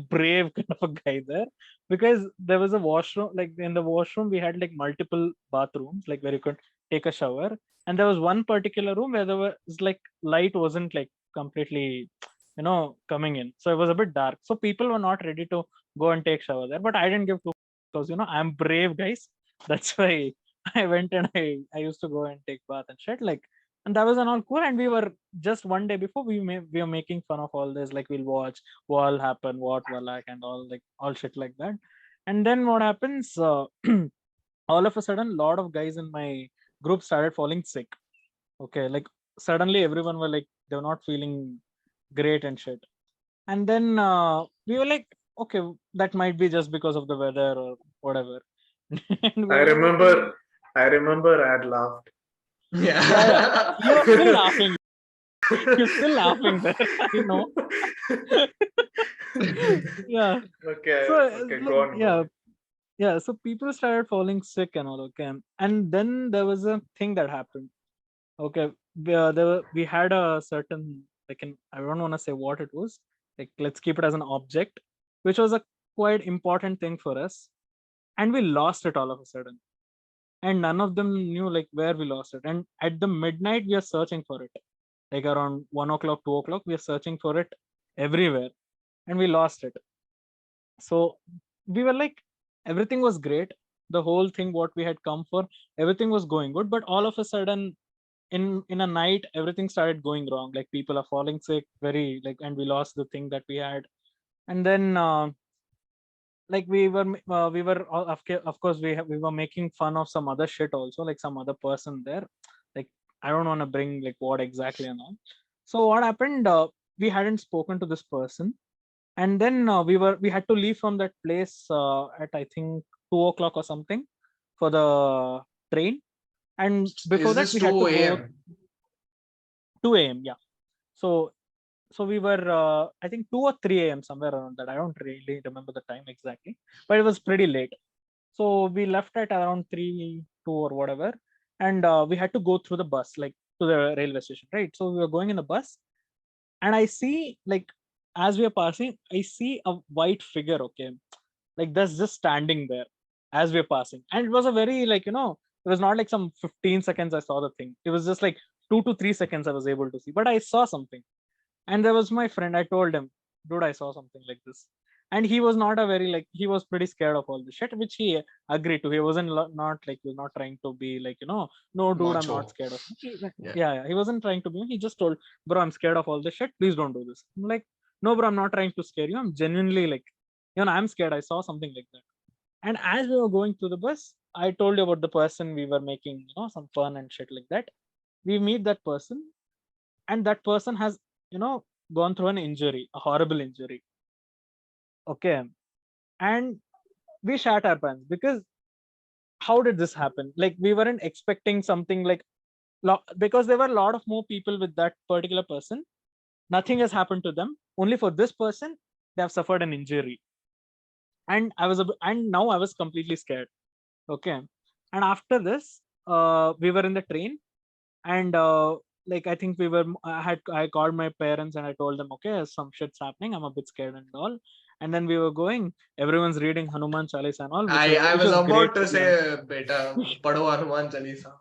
brave kind of a guy there, because there was a washroom, like in the washroom we had like multiple bathrooms, like where you could take a shower, and there was one particular room where there was like light wasn't like completely coming in, so it was a bit dark, so people were not ready to go and take shower there, but I didn't give two, because I'm brave, guys. That's why I went, and I used to go and take bath and shit, like, and that was an all cool. And we were just one day before, we were making fun of all this, like we'll watch what happen, what Wallach and all, like all shit like that. And then what happens, all of a sudden a lot of guys in my group started falling sick. Okay, like suddenly everyone were like, they were not feeling great and shit. And then we were like, okay, that might be just because of the weather or whatever. And we I were like, okay. remember I had laughed. Yeah. You're still laughing. You're still laughing there. I know. Yeah. Okay, So okay, like, go on. yeah. So people started falling sick and all. Okay, and then there was a thing that happened. Okay, we had a certain, like, I don't want to say what it was. Like, let's keep it as an object, which was a quite important thing for us, and we lost it all of a sudden. And none of them knew like where we lost it. And at the midnight, we are searching for it. Like around 1 o'clock, 2 o'clock, we are searching for it everywhere, and we lost it. So we were like, everything was great. The whole thing, what we had come for, everything was going good. But all of a sudden, in a night, everything started going wrong. Like people are falling sick, very like, and we lost the thing that we had. And then like we were of course we were making fun of some other shit also, like some other person there, like I don't want to bring like what exactly and all. So what happened, we hadn't spoken to this person, and then we had to leave from that place at I think 2 o'clock or something for the train. And before Is that this we had 2 to go a.m.? 2 a.m. Yeah. So we were I think 2 or 3 a.m. somewhere around that. I don't really remember the time exactly, but it was pretty late. So we left at around 3, 2 or whatever, and we had to go through the bus, like to the railway station, right? So we were going in the bus, and I see, like, as we are passing, I see a white figure. Okay, like that's just standing there as we are passing, and it was a very, like, it was not like some 15 seconds I saw the thing. It was just like 2 to 3 seconds I was able to see, but I saw something. And there was my friend. I told him, dude, I saw something like this. And he was not a very, like, he was pretty scared of all this shit, which he agreed to. He wasn't not like, he was not trying to be like, no, dude, I'm not Macho. scared of it. Yeah. Yeah, he wasn't trying to be. He just told, bro, I'm scared of all this shit. Please don't do this. I'm like, no, bro, I'm not trying to scare you. I'm genuinely like, I'm scared. I saw something like that. And as we were going through the bus, I told you about the person we were making, some fun and shit like that. We meet that person, and that person has, gone through an injury, a horrible injury. Okay. And we shat our pants, because how did this happen? Like, we weren't expecting something like, because there were a lot of more people with that particular person. Nothing has happened to them. Only for this person, they have suffered an injury. And and now I was completely scared. Okay. And after this, we were in the train, and like I think I called my parents and I told them, okay, some shit's happening, I'm a bit scared and all. And then we were going, everyone's reading Hanuman Chalisa and all, I which was was great about to say, beta, Padho Hanuman Chalisa.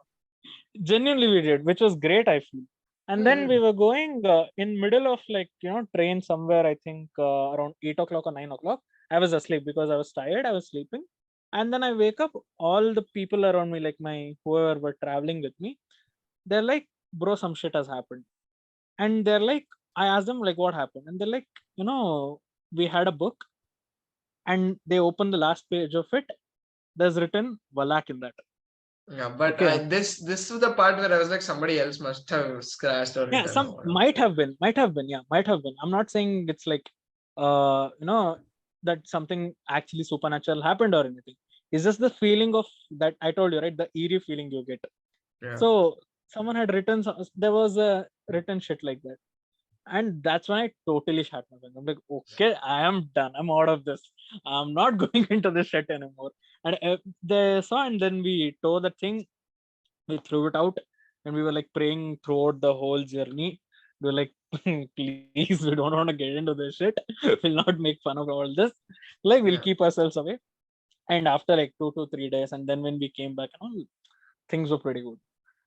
genuinely we did, which was great, I feel. And then we were going in middle of, like, train somewhere, I think around 8 o'clock or 9 o'clock. I was asleep because I was tired, I was sleeping. And then I wake up, all the people around me, like my whoever were traveling with me, they're like, bro, some shit has happened. And they're like, I asked them, like, what happened? And they're like, we had a book, and they opened the last page of it. There's written Valak in that. Yeah, but Okay. this was the part where I was like, somebody else must have scratched or Yeah, written some or whatever. might have been. Yeah, might have been. I'm not saying it's like that something actually supernatural happened or anything. It's just the feeling of that I told you, right? The eerie feeling you get. Yeah. So someone had written, there was a written shit like that. And that's when I totally shut my pants. I'm like, okay, I am done. I'm out of this. I'm not going into this shit anymore. And they saw, and then we tore the thing, we threw it out, and we were like praying throughout the whole journey. We were like, please, we don't want to get into this shit. We'll not make fun of all this. Like, we'll Yeah. keep ourselves away. And after like 2 to 3 days, and then when we came back, things were pretty good.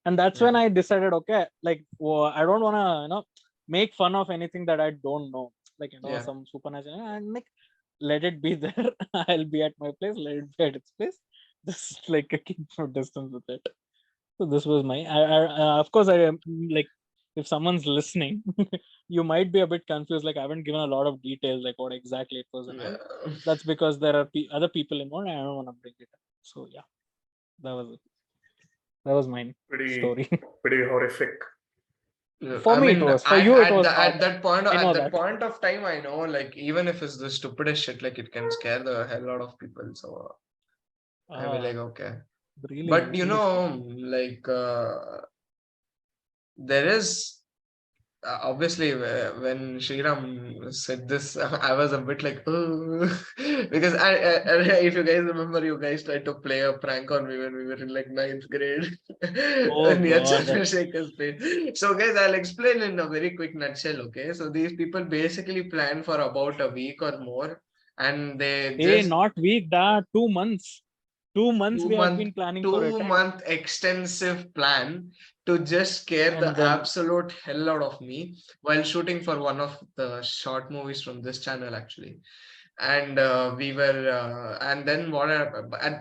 And that's when I decided, okay, like, I don't want to, make fun of anything that I don't know. Like, Yeah. some supernatural, and like, let it be there. I'll be at my place, let it be at its place. Just like a keep some distance with it. So this was my, of course, I am like, if someone's listening, you might be a bit confused. Like, I haven't given a lot of details, like what exactly it was and all. Yeah. That's because there are other people involved, and I don't want to bring it up. So yeah, that was it. That was mine story. Pretty horrific. For me, it was. For you, it was not. At that point, I know at that that. point of time, I know, like, even if it's the stupidest shit, like, it can scare the hell out of people. So I will like, okay. Really, But you really know, scary. like, there is obviously when Shriram said this, I was a bit like, oh, because if you guys remember, you guys tried to play a prank on me when we were in like 9th grade Oh near God, that Chandrasekhar's place. So guys, I'll explain in a very quick nutshell. Okay, so these people basically plan for about a week or more, and they just not week, that 2 months. 2 months two we have month been planning for it, two right? month extensive plan to just scare the And then absolute hell out of me while shooting for one of the short movies from this channel actually. And we were and then what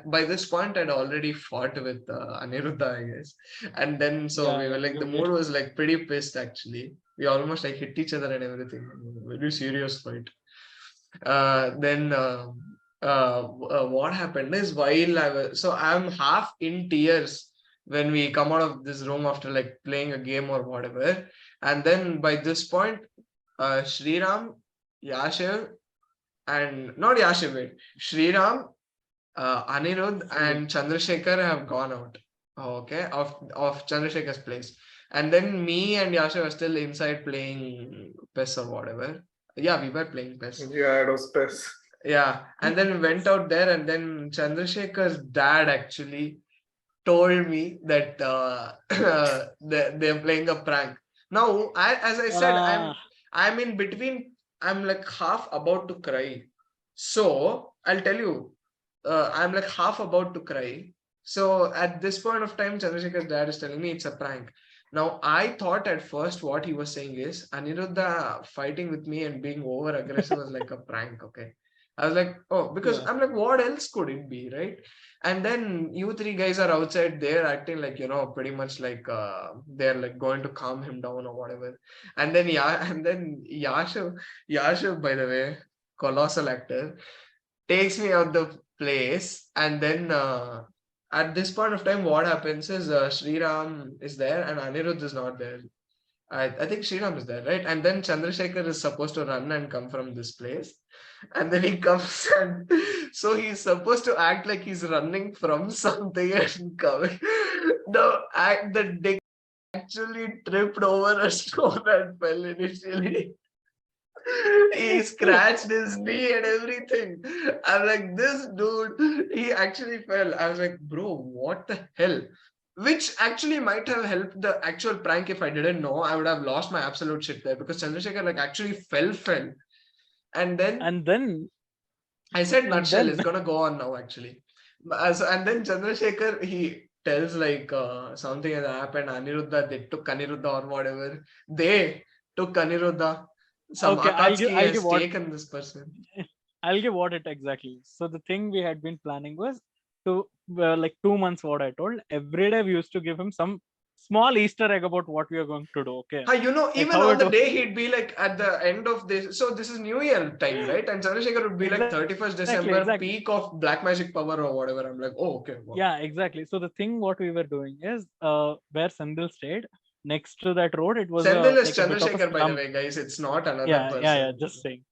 by this point I'd already fought with Aniruddha, I guess. And then so we yeah, were like, the you mood did. was like pretty pissed actually. We almost like hit each other and everything. Very serious fight. Then what happened is, while I was, so I'm half in tears when we come out of this room after like playing a game or whatever. And then by this point, Shriram, Yashiv, and not Yashiv, wait, Shriram, Anirudh, and Chandrasekhar have gone out. Okay, of Chandrasekhar's place. And then me and Yashiv are still inside playing PES or whatever. Yeah, we were playing PES. Yeah, it was best. Yeah, and then we went out there, and then Chandrasekhar's dad actually told me that they're playing a prank. Now, as I said, I'm in between. I'm like half about to cry. So I'll tell you, I'm like half about to cry. So at this point of time, Chandrasekhar's dad is telling me it's a prank. Now I thought at first what he was saying is Aniruddha fighting with me and being over aggressive was like a prank. Okay. I was like, oh, because Yeah. I'm like, what else could it be, right? And then you three guys are outside there acting like, pretty much like they're like going to calm him down or whatever. And then Yashiv, by the way, colossal actor, takes me out the place. And then at this point of time, what happens is Shriram is there and Anirudh is not there. I think Shriram is there, right? And then Chandrasekhar is supposed to run and come from this place. And then he comes and so he's supposed to act like he's running from something and coming. The dick actually tripped over a stone and fell initially. He scratched his knee and everything. I'm like, this dude, he actually fell. I was like, bro, what the hell? Which actually might have helped the actual prank if I didn't know. I would have lost my absolute shit there because Chandrasekhar like actually fell. And then I said nutshell is gonna go on now actually. And then Chandrasekhar, he tells like something has happened. Aniruddha, they took Aniruddha or whatever. They took Aniruddha. Some Okay, Akatsuki I'll give has what taken this person. I'll give what it exactly. So the thing we had been planning was to like 2 months. What I told, every day we used to give him some small Easter egg about what we are going to do. Okay. Even how on it the was- day, he'd be like at the end of this. So this is New Year time, right? And Chandrasekhar would be like 31st December, exactly. peak of black magic power or whatever. I'm like, oh, okay. Wow. Yeah, exactly. So the thing what we were doing is where Sendil stayed, next to that road, it was Sendil is like a bit of a Chandrasekhar, by the slum. way, guys. It's not another Yeah, person. just saying.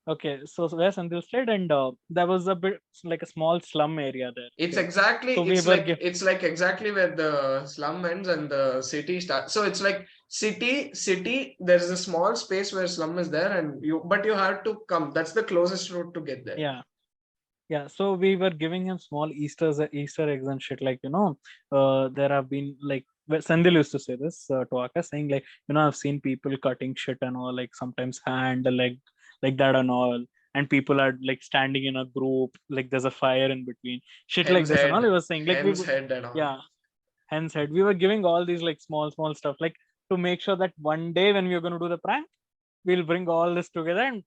Okay, so where Sendil stayed, and there was a bit like a small slum area there. It's okay? exactly, So we it's were like it's like exactly where the slum ends and the city starts. So it's like city. There's a small space where slum is there, and but you have to come. That's the closest route to get there. Yeah. So we were giving him small Easter eggs and shit. Like, there have been like Sandil used to say this to Akash, saying like, I've seen people cutting shit and all, like sometimes hand, like that and all. And people are like standing in a group, like there's a fire in between, shit like Hen's this and all. head, He was saying like Hen's head and all. yeah, hence head. We were giving all these like small stuff, like to make sure that one day when we are going to do the prank, we'll bring all this together and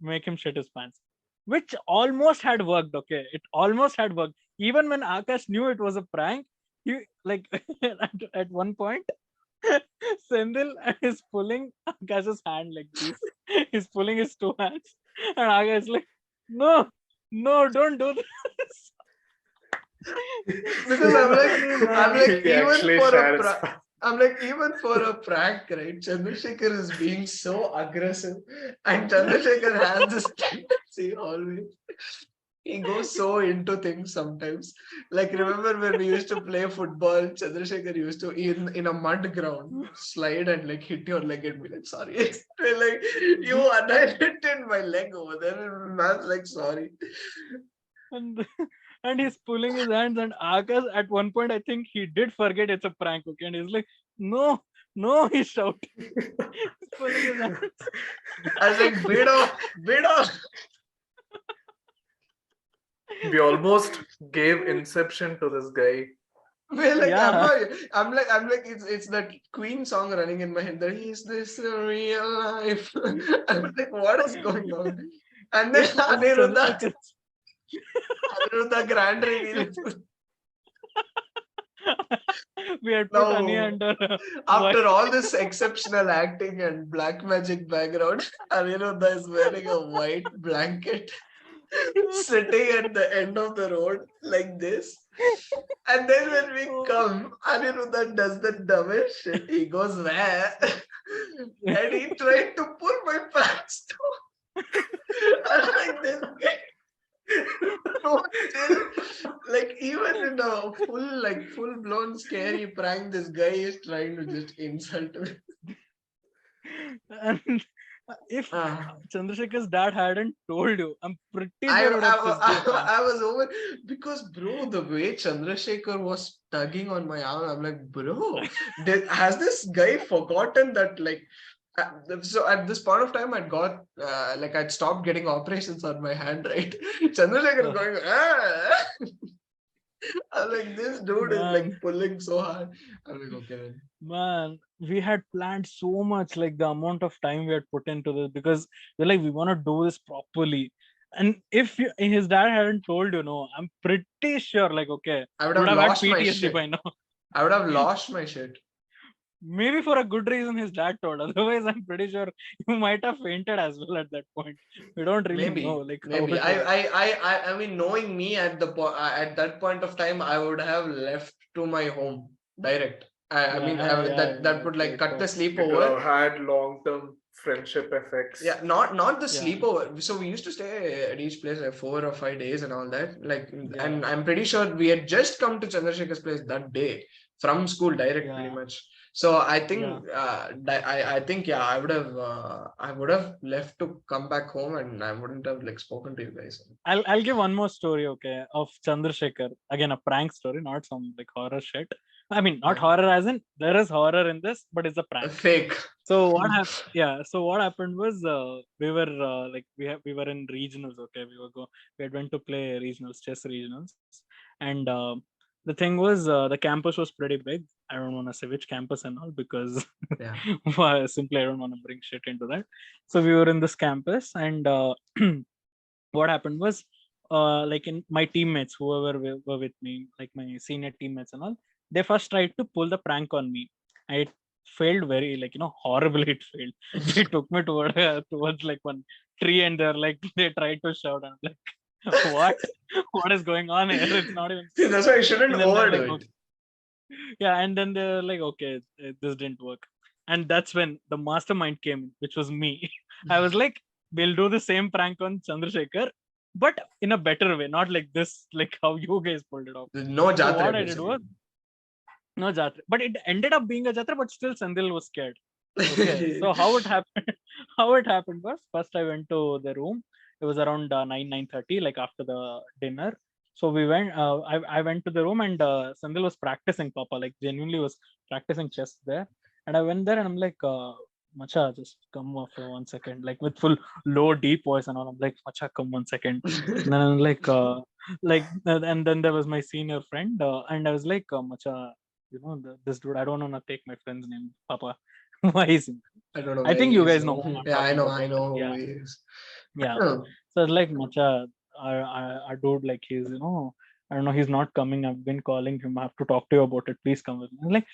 make him shit his pants, which almost had worked. Okay, it almost had worked. Even when Akash knew it was a prank, he like at one point, Sendil is pulling Akash's hand like this. He's pulling his two hands, and Akash is like, no, don't do this. Because I'm like, He actually shared his even for a prank, right? Chandrasekhar is being so aggressive, and Chandrasekhar has this tendency always. He goes so into things sometimes. Like, remember when we used to play football, Chandrasekhar used to in a mud ground slide and like hit your leg and be like, sorry. Like, you annihilated my leg over there. And man's like, sorry. And he's pulling his hands, and Akash at one point, I think he did forget it's a prank. Okay, and he's like, no, he's shouting. He's pulling his hands. I was like, bid off. We almost gave Inception to this guy. Well, like, Yeah. I'm like, it's that Queen song running in my head. That is this a real life? I'm like, what is going on? And then Aniruddha grand reveal. We had put Ani No. under. After all this exceptional acting and black magic background, Aniruddha is wearing a white blanket, sitting at the end of the road like this. And then when we come, Aniruddha does the dumbest shit. He goes, where? And he tried to pull my pants down. I'm like, this guy. No, still, like, even in a full blown scary prank, this guy is trying to just insult me. And if Chandrasekhar's dad hadn't told you, I'm pretty sure I, it would have pissed you off. I was over because, bro, the way Chandrasekhar was tugging on my arm, I'm like, bro, has this guy forgotten that, like, so at this point of time, I'd got I'd stopped getting operations on my hand, right? Chandrasekhar going, I'm like, this dude is like pulling so hard. I'm like, okay, then. Man, we had planned so much, like the amount of time we had put into this, because we're like, we want to do this properly. And if his dad hadn't told you, no, I'm pretty sure, like, okay, I would have lost had my PTSD shit by now. I would have lost my shit. Maybe for a good reason his dad told. Otherwise, I'm pretty sure you might have fainted as well at that point. We don't really know. Like, maybe. I mean, knowing me at that point of time, I would have left to my home direct. That would like cut the It would sleepover. have had long-term friendship effects. Yeah, not the sleepover. So we used to stay at each place like 4 or 5 days and all that. Like, and I'm pretty sure we had just come to Chandrasekhar's place that day from school direct, pretty much. So I think I would have left to come back home, and I wouldn't have like spoken to you guys. I'll give one more story, okay, of Chandrasekhar. Again, a prank story, not some like horror shit. I mean, not horror as in there is horror in this, but it's a prank. Fake. So what happened? Yeah. So what happened was we were we were in regionals. Okay, we had went to play regionals, chess regionals, and the thing was the campus was pretty big. I don't want to say which campus and all, because simply I don't want to bring shit into that. So we were in this campus, and what happened was like in my teammates, whoever were with me, like my senior teammates and all, they first tried to pull the prank on me. It failed very horribly. It failed. They took me towards like one tree, and they're like they tried to shout. I'm like, what is going on here? It's not even. That's why you shouldn't And then they're overdo like, it. okay. Yeah, and then they're like, okay, this didn't work. And that's when the mastermind came in, which was me. I was like, we'll do the same prank on Chandrasekhar, but in a better way, not like this, like how you guys pulled it off. No So jatra. what I did was no jatra, but it ended up being a jatra, but still Sandil was scared. Okay, so how it happened? How it happened was first I went to the room. It was around 9:30, like after the dinner. So we went. I went to the room, and Sandil was practicing. Papa like genuinely was practicing chess there. And I went there, and I'm like, Macha, just come off for 1 second, like with full low, deep voice and all. I'm like, Macha, come 1 second. And then I'm like, and then there was my senior friend, and I was like, Macha, this dude, I don't want to take my friend's name, Papa. Why is he? I don't know. I think you guys know whom I'm Yeah, I talking know. about. I know who Yeah. he is. Yeah. Oh. So it's like, Macha, our dude, like he's, I don't know, he's not coming. I've been calling him. I have to talk to you about it. Please come with me. I'm like,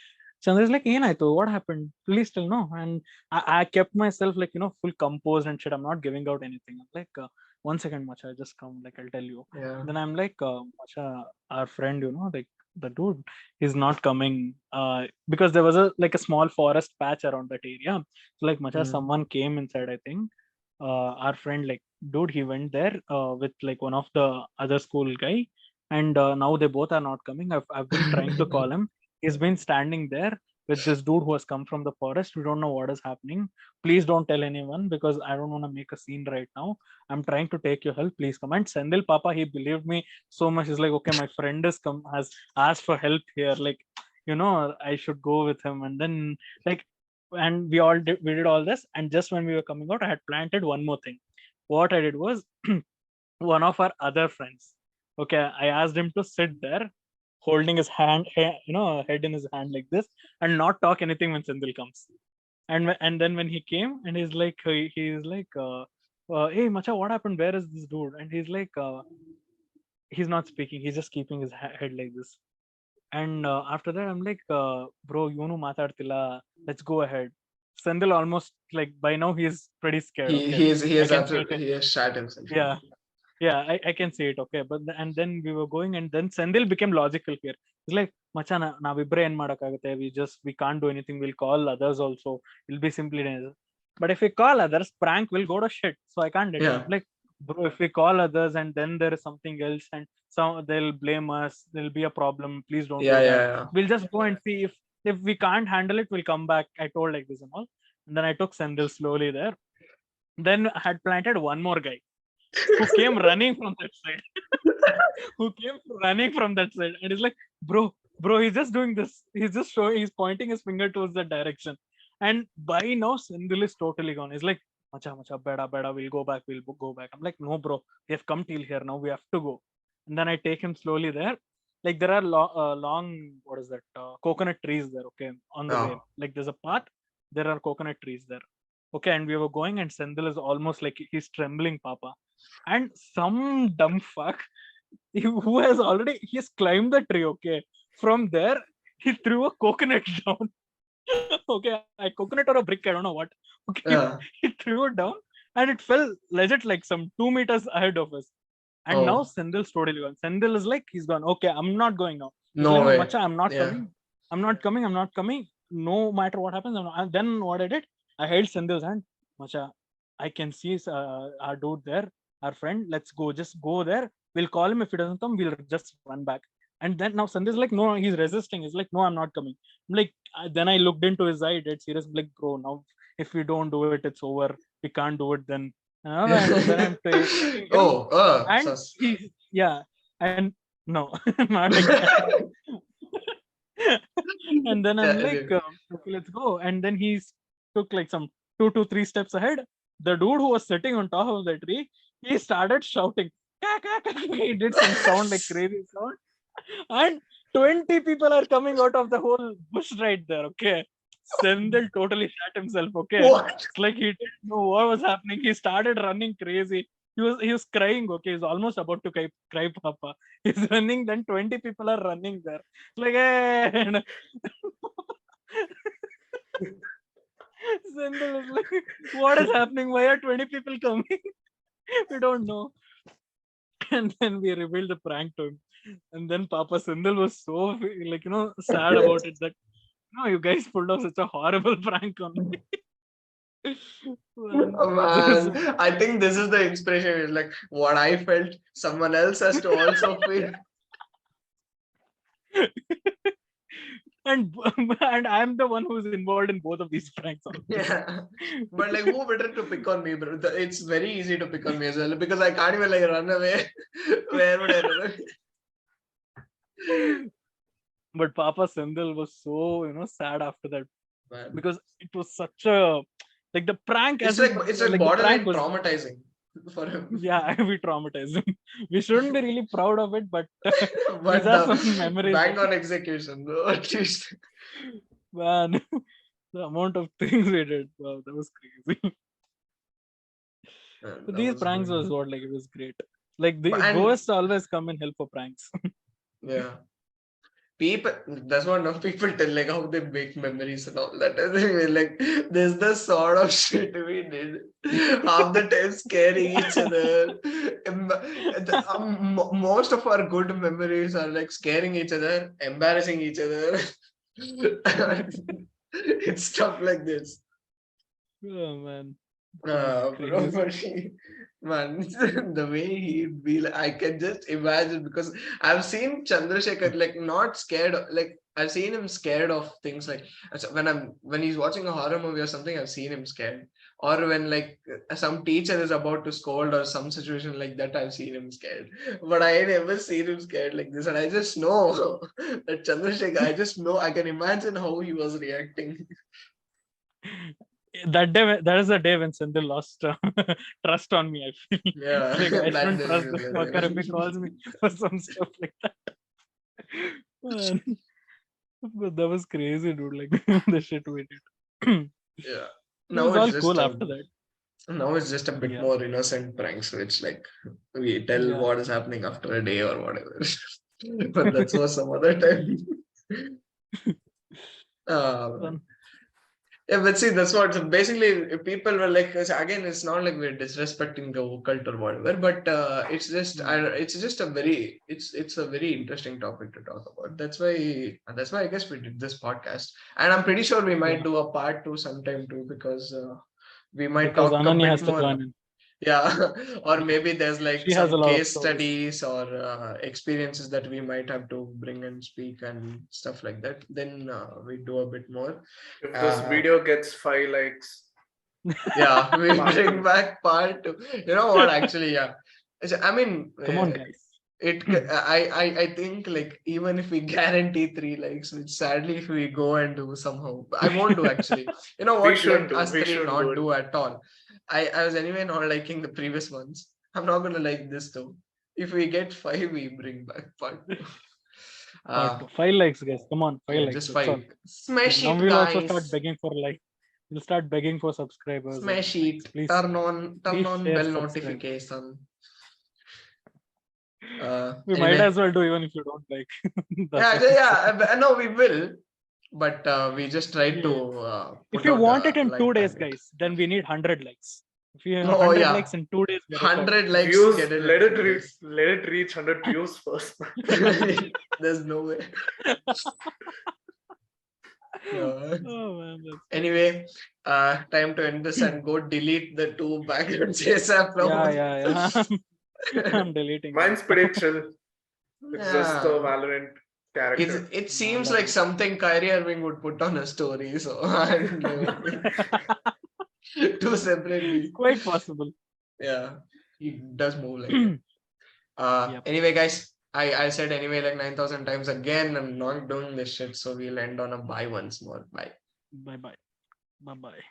Chandra's like, what happened? Please tell no. And I kept myself like, full composed and shit. I'm not giving out anything. I'm like, 1 second, Macha, just come. Like, I'll tell you. Yeah. Then I'm like, Macha, our friend, like the dude, he's not coming. Because there was a small forest patch around that area. So like, Macha, someone came inside, I think. Our friend, like, dude, he went there with like one of the other school guy. And now they both are not coming. I've been trying to call him. He's been standing there with this dude who has come from the forest. We don't know what is happening. Please don't tell anyone because I don't want to make a scene right now. I'm trying to take your help. Please come. And Sendil Papa, he believed me so much. He's like, okay, my friend has asked for help here. Like, I should go with him. And then and we did all this. And just when we were coming out, I had planted one more thing. What I did was one of our other friends. Okay, I asked him to sit there holding his head in his hand like this and not talk anything when Sindhil comes. And then when he came and he's like, hey Macha, what happened? Where is this dude? And he's like, he's not speaking. He's just keeping his head like this. And after that, I'm like, bro, matadtilla. Let's go ahead. Sandil almost like by now he's pretty scared. He has shat himself. Yeah, I can see it. Okay, but and then we were going, and then Sandil became logical here. He's like, Macha, navibre en madakagate. We can't do anything. We'll call others also. It'll be simply dangerous. But if we call others, prank will go to shit. So I can't do it. Like, bro, if we call others and then there is something else and they'll blame us, there'll be a problem. Please don't do that. Yeah. We'll just go and see if we can't handle it, we'll come back. I told like this and all. And then I took Sandil slowly there. Then I had planted one more guy who came running from that side. And he's like, bro, he's just doing this. He's just he's pointing his finger towards that direction. And by now, Sandil is totally gone. He's like, Macha, beda, we'll go back. I'm like, no, bro, we have come till here. Now we have to go. And then I take him slowly there. Like there are long, what is that? Coconut trees there, okay, on the way. Like there's a path. There are coconut trees there. Okay, and we were going and Sandil is almost like he's trembling, Papa. And some dumb fuck who has climbed the tree, okay. From there, he threw a coconut down. Okay, a coconut or a brick, I don't know what. Okay, he threw it down and it fell legit like some 2 meters ahead of us. And now Sandil's totally gone. Sandil is like, he's gone. Okay, I'm not going now. No way. Macha, I'm not coming. I'm not coming. No matter what happens. And then what I did, I held Sandil's hand. Macha, I can see our dude there, our friend. Let's go. Just go there. We'll call him. If he doesn't come, we'll just run back. And then now Sandil's like, no, he's resisting. He's like, no, I'm not coming. I'm like, then I looked into his eye, dead serious. Like, bro, now if we don't do it, it's over. We can't do it then. And then I'm taking and no, not like that. And then I'm like, okay, let's go. And then he took like some 2 to 3 steps ahead. The dude who was sitting on top of the tree, he started shouting. He did some sound like crazy sound. And 20 people are coming out of the whole bush right there, okay. Sandil totally shat himself, okay. What? It's like he didn't know what was happening. He started running crazy. he was crying. Okay, he's almost about to cry, Papa. He's running. Then 20 people are running there. It's like, hey. And Sindhu was like, what is happening? Why are 20 people coming? We don't know. And then we revealed the prank to him. And then Papa Sindhu was so like, sad about it that no, you guys pulled off such a horrible prank on me. Oh, man, I think this is the inspiration. It's like what I felt, someone else has to also feel. And I'm the one who's involved in both of these pranks. Yeah, but like, who better to pick on me, bro? It's very easy to pick on me as well because I can't even like run away. Where would I run away? But Papa Sindhu was so sad after that Man. because it was such a like the prank. It's like borderline traumatizing for him. Yeah, we traumatized him. We shouldn't be really proud of it, but But these are some memories. bang on execution, bro. At least. Man, the amount of things we did, wow, that was crazy. So these pranks was what like it was great. Like the ghosts always come and help for pranks. Yeah. People, that's what enough people tell, like how they make memories and all that. Like, there's the sort of shit we did. Half the time scaring each other. Most of our good memories are like scaring each other, embarrassing each other. It's stuff like this. Oh man. Bro, but man, the way he'd be like, I can just imagine because I've seen Chandrasekhar like not scared, like I've seen him scared of things like when he's watching a horror movie or something, I've seen him scared. Or when like some teacher is about to scold or some situation like that, I've seen him scared. But I ain't ever seen him scared like this. And I just know that Chandrasekhar, I just know, I can imagine how he was reacting. That day, that is the day when Sindhu lost trust on me. I feel Yeah, like I that shouldn't day trust he the was fucker if he like- calls me for some stuff like that. Man. But that was crazy, dude. Like the shit we did. Yeah. It was all cool after that. Now it's just a bit Yeah. more innocent pranks, which like we tell Yeah. what is happening after a day or whatever. But that's for some other time. Fun. Yeah, but see, that's what. So basically, people were like, again, it's not like we're disrespecting the occult or whatever, but it's just, it's just a very, it's a very interesting topic to talk about. That's why I guess we did this podcast, and I'm pretty sure we might do a part 2 sometime too because we might Because talk a Ananya bit has to more. join in. Yeah, or maybe there's like She has a some lot of case stories. studies or experiences that we might have to bring and speak and stuff like that. Then we do a bit more. If this video gets 5 likes, Yeah, we Part bring two. back part 2. You know what? Actually, yeah. I mean, Come on, guys. I think like even if we guarantee 3 likes, which sadly if we go and do somehow, I won't do actually. You know We what? shouldn't Let do. us We 3 shouldn't not do it. do at all. I was anyway not liking the previous ones. I'm not gonna like this too. If we get 5, we bring back part 2. Part 2. 5 likes, guys. Come on, 5 Yeah, likes. just That's all. 5. Smash Now it, we'll also guys. start begging for like. We'll start begging for subscribers. Smash and it. likes. Please, Turn on please share, bell subscribe. notification. We might Anyway. as well do even if you don't like. No, we will, but we just try to. If Put you out want a it in light 2 days, target. guys, then we need 100 likes. If you have Oh 100 yeah, likes in 2 days, we record. 100 likes. Views, Get it let in it 2 reach, days. let it reach 100 views first. There's no way. Oh man, Anyway, time to end this and go delete the 2 backgrounds ASAP. yeah. I'm deleting. Mine's pretty chill. It's just the Yeah. Valorant character. It seems like something Kyrie Irving would put on a story, so I don't know. 2 separately. Quite possible. Yeah, he does move like that. Yep. Anyway, guys, I said anyway like 9,000 times again. I'm not doing this shit, so we'll end on a bye once more. Bye. Bye bye.